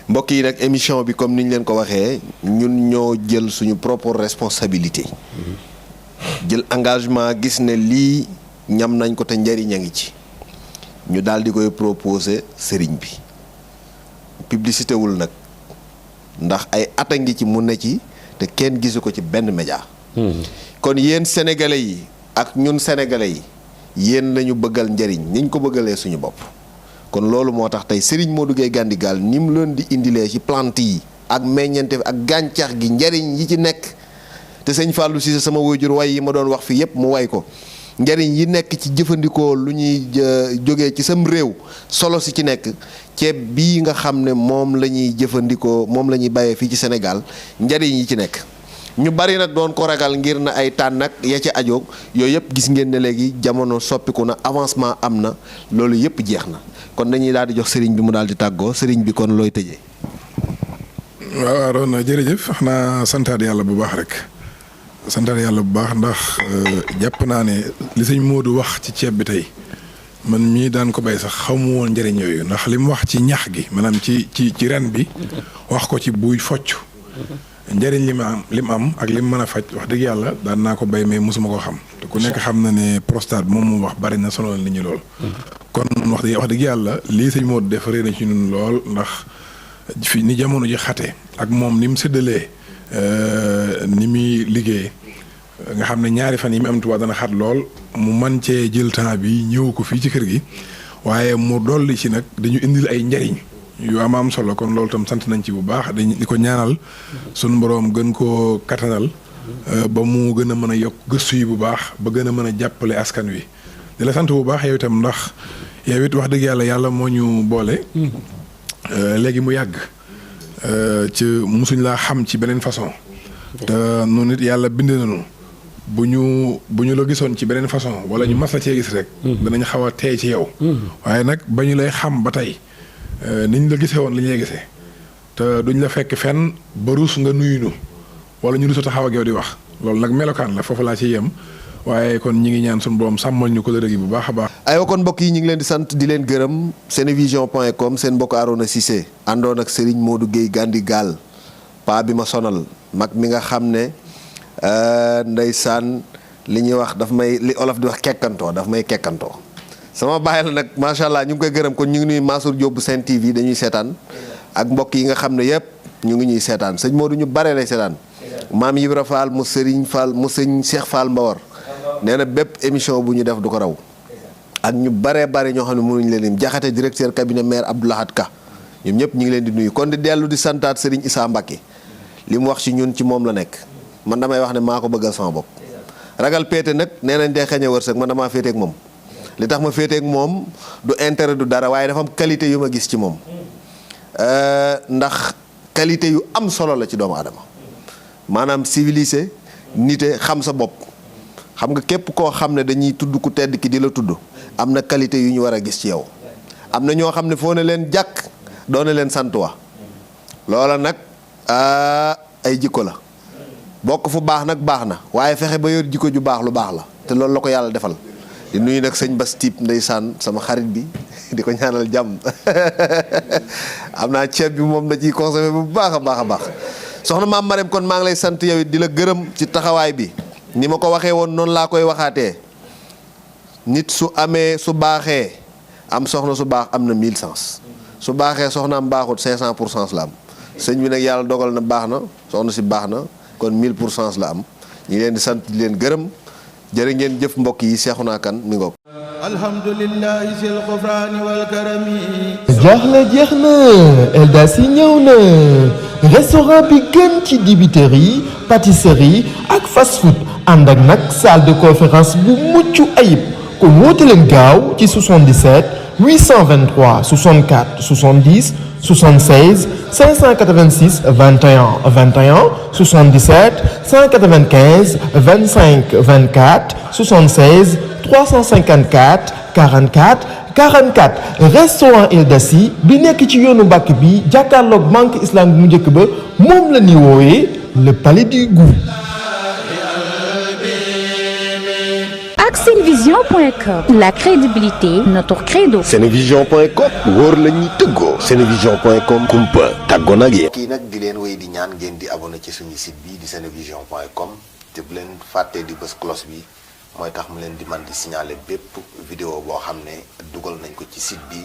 mbokk yi nag émission bi comme ni ñu leen ko waxee ñun ñoo jël suñu propre responsabilité jël engagement gis ne lii ñam nañ ko te njariñ a ngi ci ñu daal di koy proposer sëriñ bi publicité wul nag ndax ay at a ngi ci mu ne ci te kenn gisu ko ci benn média kon yéen sénégalais yi ak ñun sénégalais yi yéen lañu bëggal njariñ niñ ko bëggalee suñu bopp kon loolu moo tax tey Serigne Modou Gueye Gandigal ni mu leen di indilee ci plante yi ak meññeente ak gàncax gi njariñ yi ci nekk te sëñ Fallou Cissé sama waajur way yi ma doon wax fii yépp mu way ko njariñ yi nekk ci jëfandikoo lu ñuy jógee ci sam réew solo si ci nekk ceeb bii nga xam ne moom la ñuy jëfandikoo moom la ñuy bàyyee fii ci Sénégal njariñ yi ci nekk ñu bari nag doon ko ragal ngir na ay tànn ak ya ci ajoog yooyu yëpp gis ngeen ne léegi jamono soppiku na avancement am na loolu yëpp jeex na kon dañuy daal di jox sëriñ bi mu daal di tàggoo sëriñ bi kon looy tëjee. waaw Arona jërëjëf xanaa santaat yàlla bu baax rek santaat yàlla bu baax ndax jàpp naa ne li sëñ Modou wax ci ceeb bi tey man mii daan ko bay sax xamu woon njëriñ yooyu ndax li mu wax ci ñax gi maanaam ci ren bi wax ko ci buy focc njëriñ li mu am ak li mu mën a faj wax dëgg yàlla daan naa ko bay mais mosuma ko xam te ku nekk xam na ne prostate moom mu wax bari na sonal nit ñi lool. kon wax dëgg yàlla lii sëñ Modou def rëy na ci ñun lool ndax fi ni jamono ji xate ak moom ni mu séddalee ni muy liggéey nga xam ne ñaari fan yi mu am Tuubaa dana xat lool mu man cee jël temps bi ñëw ko fii ci kër gi waaye mu dolli ci nag dañu indil ay njariñ yu am solo kon loolu tam sant nañ ci bu baax di ko ñaanal sunu boroom gën koo kattanal ba mu gën a mën a yokk gëstu yi bu baax ba gën a mën a jàppale askan wi di la sant bu baax yow itam ndax yow it wax dëgg yàlla moo ñu boole léegi mu yàgg ci musuñ laa xam ci beneen façon te noonu it yàlla bind nañu bu ñu la gisoon ci beneen façon wala ñu mas la cee gis rek danañ xaw a teey ci yow waaye nag ba ñu lay xam ba tey niñ la gisee woon li ñu lay gisee te duñ la fekk fenn ba ruus nga nuyunu wala ñu rusa taxaw ak yow di wax loolu nag melokaan la foofu laa ci yem waaye kon ñi ngi ñaan suñu borom sàmmal ñu ko dërëg yi bu baax a baax. aywa kon mbokk yi ñu ngi leen di sant di leen gërëm senevision.com seen mbokk Arona Cissé àndoon ak Serigne Modou Guèye Gandi Gaal paa bi ma sonal mag mi nga xam ne ndeysaan li ñuy wax li olof di wax kekkantoo daf may kekkantoo sama baay la nag macha allah ñu ngi koy gërëm kon ñu ngi nuy Mansour Diop bu Sen TV dañuy seetaan ak mbokk yi nga xam ne yëpp ñu ngi ñuy seetaan sëñ Modou ñu bare lay seetaan maam Ibra Fall mu Serigne Fall mu sëñ Cheikh Fall Mbawar nee na bépp émission bu ñu def du ko raw ak ñu bare ñoo xam ne mënuñ leen lim jaxate directeur cabinet maire Abdoulahat Ka ñoom ñëpp ñu ngi leen di nuyu kon di dellu di santaat Serigne Issa Mbacké li mu wax ci ñun ci moom la nekk man damay wax ne maa ko bëggal sama bopp ragal péete nag nee nañ day xañe wërsëg man damaa féeteeg moom li tax ma féeteeg moom du intérêt du dara waaye dafa am qualité yu ma gis ci moom ndax qualité yu am solo la ci doomu adama maanaam civilisé nite xam sa bopp xam nga képp koo xam ne dañuy tudd ku tedd ki di la tudd am na qualité yu ñu war a gis ci yow am na ñoo xam ne foo ne leen jàkk doone leen sant wa loola nag ay jikko la bokk fu baax nag baax na waaye fexe ba yor jikko ju baax lu baax la te loolu la ko yàlla defal di nuyu nag sëñ Bas Tiib ndeysaan sama xarit bi di ko ñaanal jàmm am naa ceeb bi moom da ciy consommé bu baax a baax a baax soxna maam Marème kon maa ngi lay sant yow it di la gërëm ci taxawaay bi ni ma ko waxee woon noonu laa koy waxaatee nit su baaxee am soxna su baax am na 1000 sens su baaxee soxna am baaxut 500% la am sëñ bi nag yàlla dogal na baax na soxna si baax na kon 1000% la am ñu ngi leen di sant di leen gërëm jërë ngeen jëf mbokk yi Seexuna Kan mi ngoog alhamdulillahi sil xufraani wal karami jaaxle jeex na Eldas yi ñëw na restaurant bi gën ci dibiterie pâtisserie ak fast food ànd ak nag salle de conférence bu mucc ayib kon woote leen gaaw ci 77 823 64 70 76 586 21 21 77 195 25 24 76 354 44 44 restaurant Eldas yi bi nekk ci yoonu Mbàkke bi jàkkaarloog banque islamique bu njëkk ba moom la ñuy woowee le palais du goût. ak senevision.com la crédibilité notre credo. senevision.com wóor la ñuy tëggoo. senevision.com kumpa tàggoo nag yéen. kii nag di leen wéy di ñaan ngeen di abonné ci suñu site bi di senevision.com te bu leen fàttee di bës cloche bi mooy tax mu leen di man di signaler bépp vidéo boo xam ne dugal nañ ko ci site bi